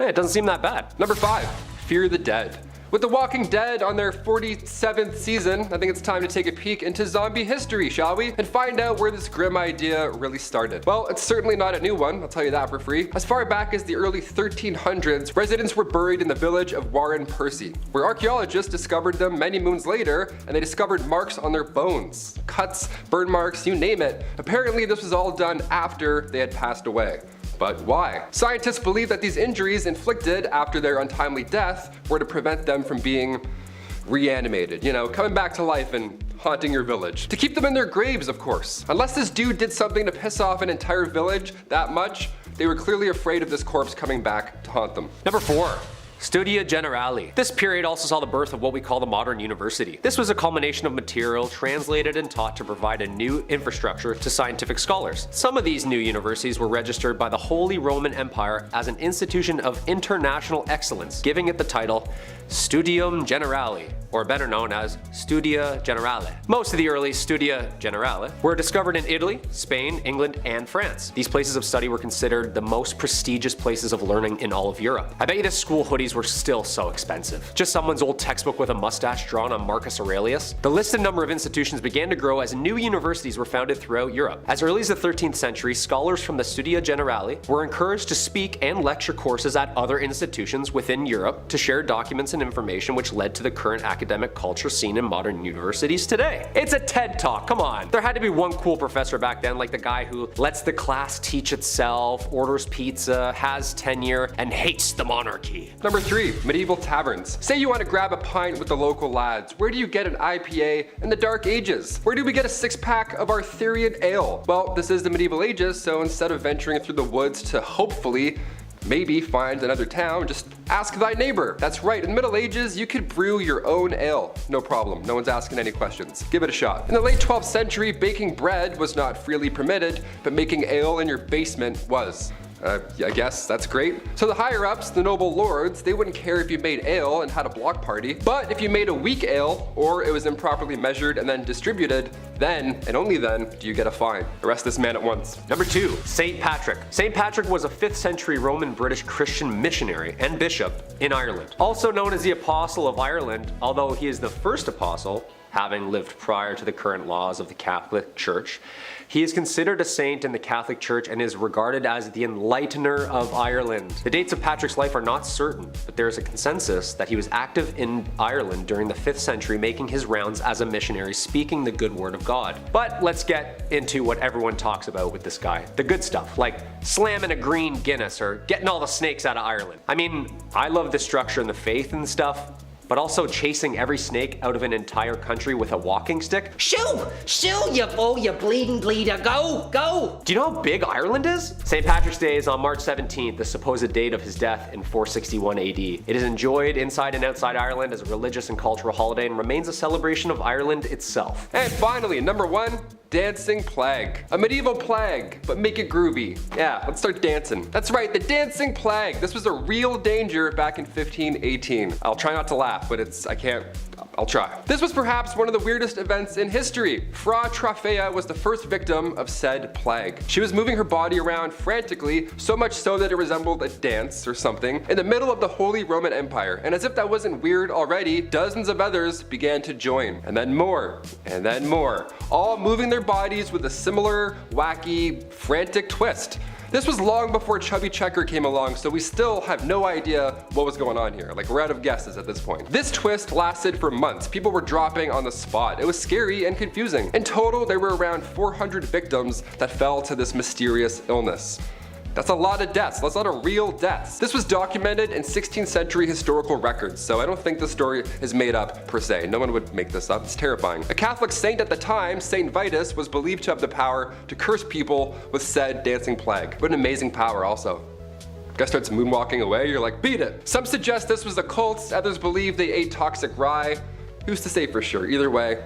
[SPEAKER 4] It doesn't seem that bad.
[SPEAKER 1] Number 5, fear the dead. With The Walking Dead on their 47th season, I think it's time to take a peek into zombie history, shall we? And find out where this grim idea really started. Well, it's certainly not a new one, I'll tell you that for free. As far back as the early 1300s, residents were buried in the village of Warren Percy, where archaeologists discovered them many moons later, and they discovered marks on their bones. Cuts, burn marks, you name it. Apparently this was all done after they had passed away. But why? Scientists believe that these injuries inflicted after their untimely death were to prevent them from being reanimated, you know, coming back to life and haunting your village. To keep them in their graves, of course. Unless this dude did something to piss off an entire village that much, they were clearly afraid of this corpse coming back to haunt them.
[SPEAKER 4] Number 4. Studia Generale. This period also saw the birth of what we call the modern university. This was a culmination of material translated and taught to provide a new infrastructure to scientific scholars. Some of these new universities were registered by the Holy Roman Empire as an institution of international excellence, giving it the title Studium Generale, or better known as Studia Generale. Most of the early Studia Generale were discovered in Italy, Spain, England, and France. These places of study were considered the most prestigious places of learning in all of Europe. I bet you the school hoodies were still so expensive. Just someone's old textbook with a mustache drawn on Marcus Aurelius. The listed number of institutions began to grow as new universities were founded throughout Europe. As early as the 13th century, scholars from the Studia Generale were encouraged to speak and lecture courses at other institutions within Europe to share documents and information, which led to the current academic culture seen in modern universities today. It's a TED Talk, come on. There had to be one cool professor back then, like the guy who lets the class teach itself, orders pizza, has tenure, and hates the monarchy.
[SPEAKER 1] Number 3, medieval taverns. Say you want to grab a pint with the local lads. Where do you get an IPA in the Dark Ages? Where do we get a 6-pack of Arthurian ale? Well, this is the medieval ages, so instead of venturing through the woods to hopefully maybe find another town, just ask thy neighbor. That's right, in the Middle Ages, you could brew your own ale. No problem, no one's asking any questions. Give it a shot. In the late 12th century, baking bread was not freely permitted, but making ale in your basement was. I guess that's great. So the higher ups, the noble lords, they wouldn't care if you made ale and had a block party, but if you made a weak ale, or it was improperly measured and then distributed, then, and only then, do you get a fine. Arrest this man at once.
[SPEAKER 4] Number 2, St. Patrick. St. Patrick was a 5th century Roman British Christian missionary and bishop in Ireland. Also known as the Apostle of Ireland, although he is the first apostle, having lived prior to the current laws of the Catholic Church. He is considered a saint in the Catholic Church and is regarded as the enlightener of Ireland. The dates of Patrick's life are not certain, but there is a consensus that he was active in Ireland during the 5th century, making his rounds as a missionary, speaking the good word of God. But let's get into what everyone talks about with this guy. The good stuff, like slamming a green Guinness or getting all the snakes out of Ireland. I mean, I love the structure and the faith and stuff, but also chasing every snake out of an entire country with a walking stick. Shoo! Shoo, you fool, you bleeding bleeder, go, go! Do you know how big Ireland is? St. Patrick's Day is on March 17th, the supposed date of his death in 461 AD. It is enjoyed inside and outside Ireland as a religious and cultural holiday and remains a celebration of Ireland itself.
[SPEAKER 1] And finally, number 1, dancing plague. A medieval plague, but make it groovy. Yeah, let's start dancing. That's right, the dancing plague. This was a real danger back in 1518. I'll try not to laugh, but I'll try. This was perhaps one of the weirdest events in history. Fra Trofea was the first victim of said plague. She was moving her body around frantically, so much so that it resembled a dance or something, in the middle of the Holy Roman Empire. And as if that wasn't weird already, dozens of others began to join. And then more, all moving their bodies with a similar, wacky, frantic twist. This was long before Chubby Checker came along, so we still have no idea what was going on here. Like, we're out of guesses at this point. This twist lasted for months. People were dropping on the spot. It was scary and confusing. In total, there were around 400 victims that fell to this mysterious illness. That's a lot of deaths. That's a lot of real deaths. This was documented in 16th century historical records, so I don't think the story is made up per se. No one would make this up. It's terrifying. A Catholic saint at the time, Saint Vitus, was believed to have the power to curse people with said dancing plague. What an amazing power also. Guy starts moonwalking away, you're like, beat it. Some suggest this was a cult, others believe they ate toxic rye. Who's to say for sure? Either way,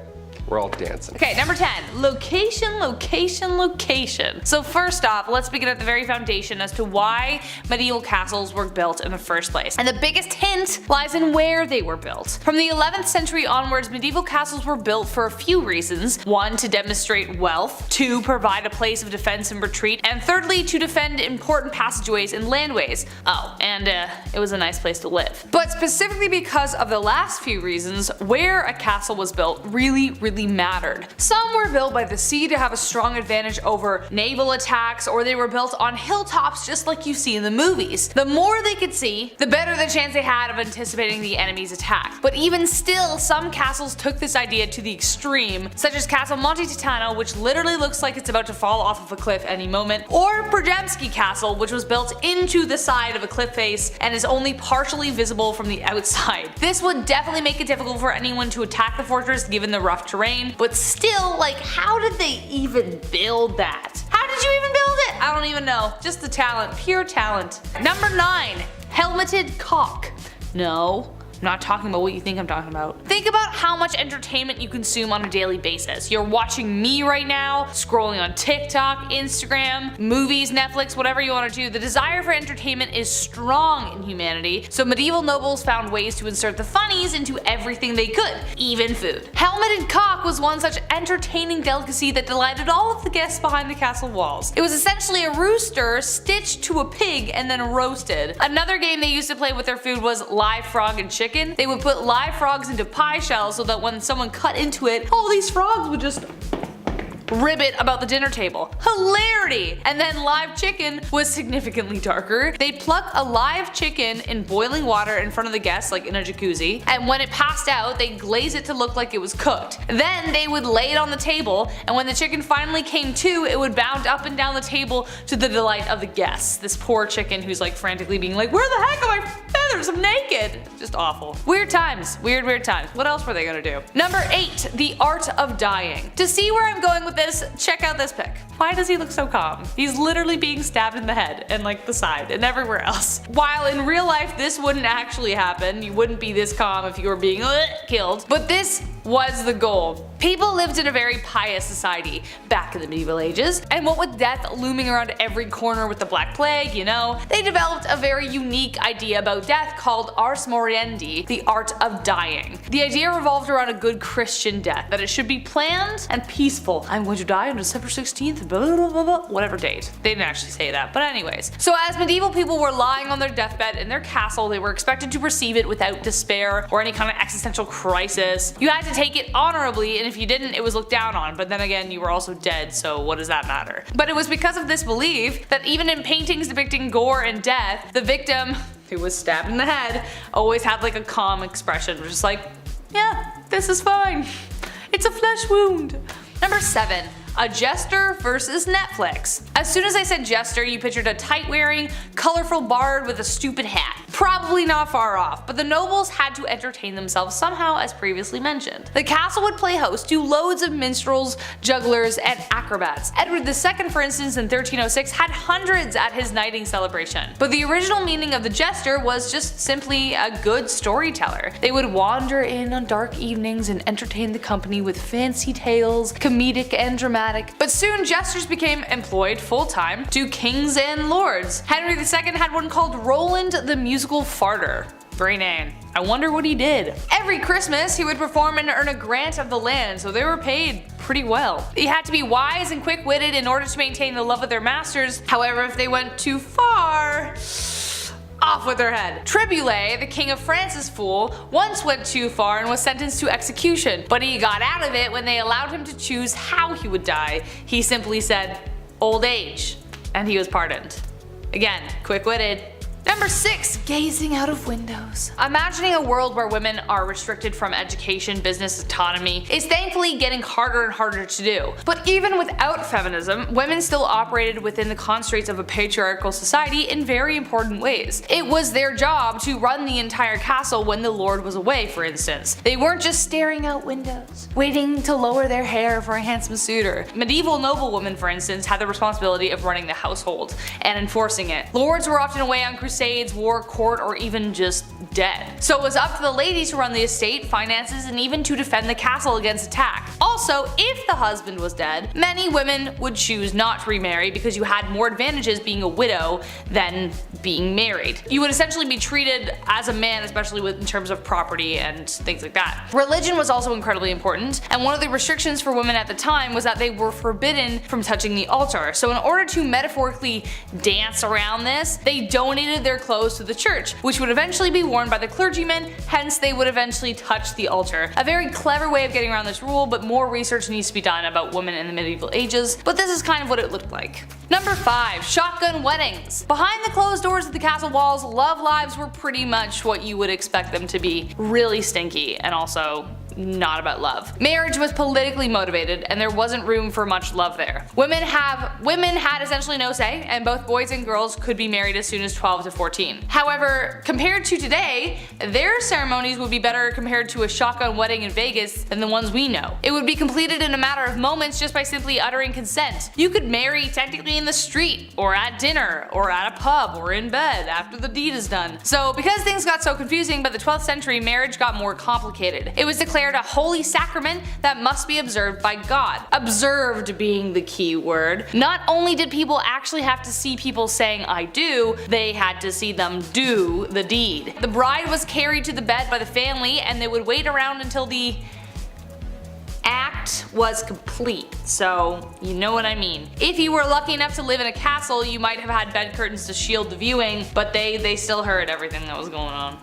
[SPEAKER 1] we're all dancing.
[SPEAKER 3] Okay, number 10, location, location, location. So first off, let's begin at the very foundation as to why medieval castles were built in the first place. And the biggest hint lies in where they were built. From the 11th century onwards, medieval castles were built for a few reasons. 1, to demonstrate wealth. 2, provide a place of defense and retreat. And thirdly, to defend important passageways and landways. Oh, and it was a nice place to live. But specifically because of the last few reasons, where a castle was built really mattered. Some were built by the sea to have a strong advantage over naval attacks, or they were built on hilltops just like you see in the movies. The more they could see, the better the chance they had of anticipating the enemy's attack. But even still, some castles took this idea to the extreme, such as Castle Monte Titano, which literally looks like it's about to fall off of a cliff any moment, or Przemyśl Castle, which was built into the side of a cliff face and is only partially visible from the outside. This would definitely make it difficult for anyone to attack the fortress given the rough terrain, but still, like, how did they even build that? How did you even build it? I don't even know. Just the talent, pure talent. Number 9, helmeted cock. No, not talking about what you think I'm talking about. Think about how much entertainment you consume on a daily basis. You're watching me right now, scrolling on TikTok, Instagram, movies, Netflix, whatever you want to do. The desire for entertainment is strong in humanity, so medieval nobles found ways to insert the funnies into everything they could, even food. Helmeted cock was one such entertaining delicacy that delighted all of the guests behind the castle walls. It was essentially a rooster stitched to a pig and then roasted. Another game they used to play with their food was live frog and chicken. They would put live frogs into pie shells so that when someone cut into it, all these frogs would just ribbit about the dinner table. Hilarity! And then live chicken was significantly darker. They'd pluck a live chicken in boiling water in front of the guests, like in a jacuzzi, and when it passed out, they'd glaze it to look like it was cooked. Then they would lay it on the table, and when the chicken finally came to, it would bound up and down the table to the delight of the guests. This poor chicken who's like frantically being like, where the heck are my feathers? I'm naked! Just awful. Weird times. Weird times. What else were they gonna do? Number 8. The art of dying. To see where I'm going with this, check out this pic. Why does he look so calm? He's literally being stabbed in the head and like the side and everywhere else. While in real life this wouldn't actually happen, you wouldn't be this calm if you were being killed, but this was the goal. People lived in a very pious society back in the medieval ages, and what with death looming around every corner with the Black Plague, you know, they developed a very unique idea about death called ars moriendi, the art of dying. The idea revolved around a good Christian death, that it should be planned and peaceful. I'm going to die on December 16th, blah, blah, blah, blah, whatever date. They didn't actually say that, but anyways. So as medieval people were lying on their deathbed in their castle, they were expected to receive it without despair or any kind of existential crisis. You had to take it honorably, and if you didn't, it was looked down on, but then again, you were also dead, so what does that matter? But it was because of this belief that even in paintings depicting gore and death, the victim, who was stabbed in the head, always had like a calm expression, just like, yeah, this is fine. It's a flesh wound. Number 7. A jester versus Netflix. As soon as I said jester, you pictured a tight-wearing, colorful bard with a stupid hat. Probably not far off, but the nobles had to entertain themselves somehow, as previously mentioned. The castle would play host to loads of minstrels, jugglers, and acrobats. Edward II, for instance, in 1306 had hundreds at his knighting celebration. But the original meaning of the jester was just simply a good storyteller. They would wander in on dark evenings and entertain the company with fancy tales, comedic and dramatic. But soon jesters became employed full-time to kings and lords. Henry II had one called Roland the Musical Farter. Great name. I wonder what he did. Every Christmas, he would perform and earn a grant of the land, so they were paid pretty well. They had to be wise and quick-witted in order to maintain the love of their masters. However, if they went too far, off with their head. Triboulet, the king of France's fool, once went too far and was sentenced to execution, but he got out of it when they allowed him to choose how he would die. He simply said, old age, and he was pardoned. Again, quick-witted. Number 6. Gazing out of windows. Imagining a world where women are restricted from education, business autonomy is thankfully getting harder and harder to do. But even without feminism, women still operated within the constraints of a patriarchal society in very important ways. It was their job to run the entire castle when the lord was away, for instance. They weren't just staring out windows, waiting to lower their hair for a handsome suitor. Medieval noblewomen, for instance, had the responsibility of running the household and enforcing it. Lords were often away on crusades, war, court, or even just dead. So it was up to the ladies to run the estate, finances, and even to defend the castle against attack. Also, if the husband was dead, many women would choose not to remarry because you had more advantages being a widow than being married. You would essentially be treated as a man, especially in terms of property and things like that. Religion was also incredibly important, and one of the restrictions for women at the time was that they were forbidden from touching the altar. So in order to metaphorically dance around this, they donated their clothes to the church, which would eventually be worn by the clergyman, hence they would eventually touch the altar. A very clever way of getting around this rule, but more research needs to be done about women in the medieval ages, but this is kind of what it looked like. Number 5. Shotgun weddings. Behind the closed doors of the castle walls, love lives were pretty much what you would expect them to be. Really stinky, and also not about love. Marriage was politically motivated, and there wasn't room for much love there. Women had essentially no say, and both boys and girls could be married as soon as 12 to 14. However, compared to today, their ceremonies would be better compared to a shotgun wedding in Vegas than the ones we know. It would be completed in a matter of moments just by simply uttering consent. You could marry technically in the street, or at dinner, or at a pub, or in in bed after the deed is done. So because things got so confusing by the 12th century, marriage got more complicated. It was declared a holy sacrament that must be observed by God. Observed being the key word. Not only did people actually have to see people saying I do, they had to see them do the deed. The bride was carried to the bed by the family and they would wait around until the act was complete, so you know what I mean. If you were lucky enough to live in a castle, you might have had bed curtains to shield the viewing, but they still heard everything that was going on.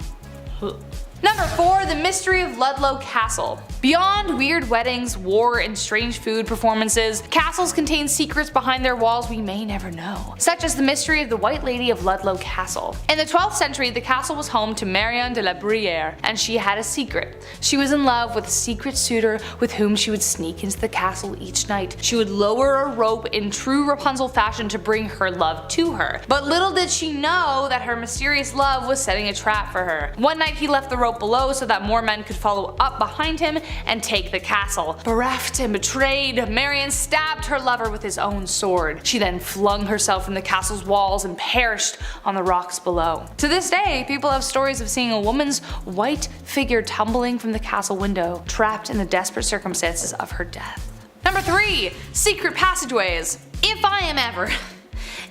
[SPEAKER 3] Number 4. The Mystery of Ludlow Castle. Beyond weird weddings, war, and strange food performances, castles contain secrets behind their walls we may never know, such as the mystery of the White Lady of Ludlow Castle. In the 12th century, the castle was home to Marion de la Bruyere, and she had a secret. She was in love with a secret suitor with whom she would sneak into the castle each night. She would lower a rope in true Rapunzel fashion to bring her love to her. But little did she know that her mysterious love was setting a trap for her. One night he left the rope below so that more men could follow up behind him and take the castle. Bereft and betrayed, Marion stabbed her lover with his own sword. She then flung herself from the castle's walls and perished on the rocks below. To this day, people have stories of seeing a woman's white figure tumbling from the castle window, trapped in the desperate circumstances of her death. Number 3. Secret passageways. If I am ever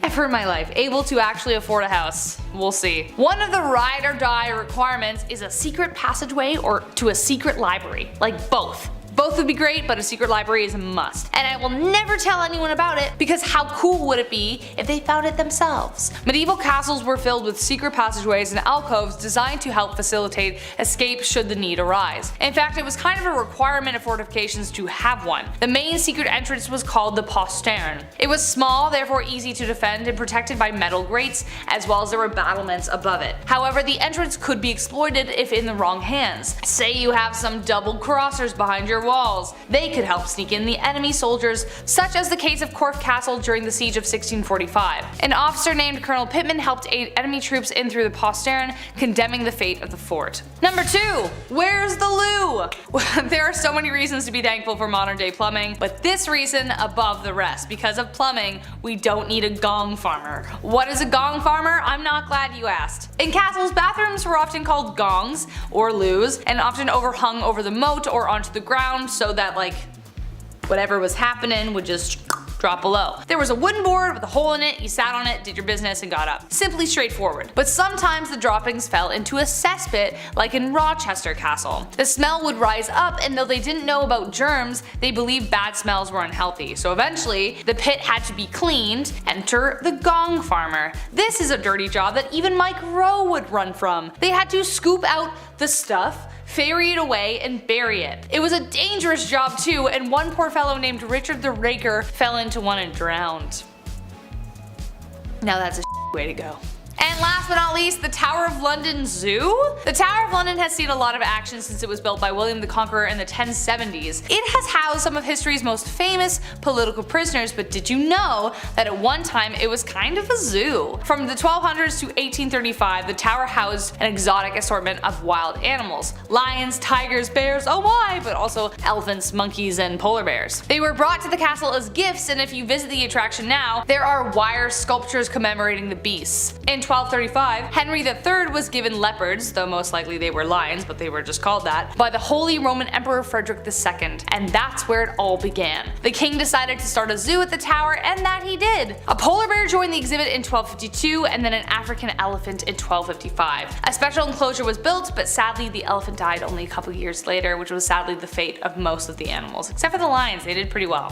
[SPEAKER 3] in my life able to actually afford a house, we'll see. One of the ride or die requirements is a secret passageway or to a secret library. Like both. Both would be great, but a secret library is a must. And I will never tell anyone about it because how cool would it be if they found it themselves? Medieval castles were filled with secret passageways and alcoves designed to help facilitate escape should the need arise. In fact, it was kind of a requirement of fortifications to have one. The main secret entrance was called the postern. It was small, therefore easy to defend and protected by metal grates, as well as there were battlements above it. However, the entrance could be exploited if in the wrong hands. Say you have some double crossers behind your walls. They could help sneak in the enemy soldiers, such as the case of Corfe Castle during the siege of 1645. An officer named Colonel Pittman helped aid enemy troops in through the postern, condemning the fate of the fort. Number 2. Where's the loo? There are so many reasons to be thankful for modern day plumbing, but this reason above the rest. Because of plumbing, we don't need a gong farmer. What is a gong farmer? I'm not glad you asked. In castles, bathrooms were often called gongs or loos, and often overhung over the moat or onto the ground so that like whatever was happening would just drop below. There was a wooden board with a hole in it, you sat on it, did your business, and got up. Simply straightforward. But sometimes the droppings fell into a cesspit like in Rochester Castle. The smell would rise up, and though they didn't know about germs, they believed bad smells were unhealthy. So eventually, the pit had to be cleaned. Enter the gong farmer. This is a dirty job that even Mike Rowe would run from. They had to scoop out the stuff, ferry it away, and bury it. It was a dangerous job too, and one poor fellow named Richard the Raker fell into one and drowned. Now that's a way to go. And last but not least, the Tower of London Zoo? The Tower of London has seen a lot of action since it was built by William the Conqueror in the 1070s. It has housed some of history's most famous political prisoners, but did you know that at one time it was kind of a zoo? From the 1200s to 1835, the tower housed an exotic assortment of wild animals. Lions, tigers, bears, oh why, but also elephants, monkeys, and polar bears. They were brought to the castle as gifts, and if you visit the attraction now, there are wire sculptures commemorating the beasts. In 1235, Henry III was given leopards, though most likely they were lions, but they were just called that, by the Holy Roman Emperor Frederick II, and that's where it all began. The king decided to start a zoo at the tower, and that he did. A polar bear joined the exhibit in 1252, and then an African elephant in 1255. A special enclosure was built, but sadly the elephant died only a couple years later, which was sadly the fate of most of the animals, except for the lions. They did pretty well.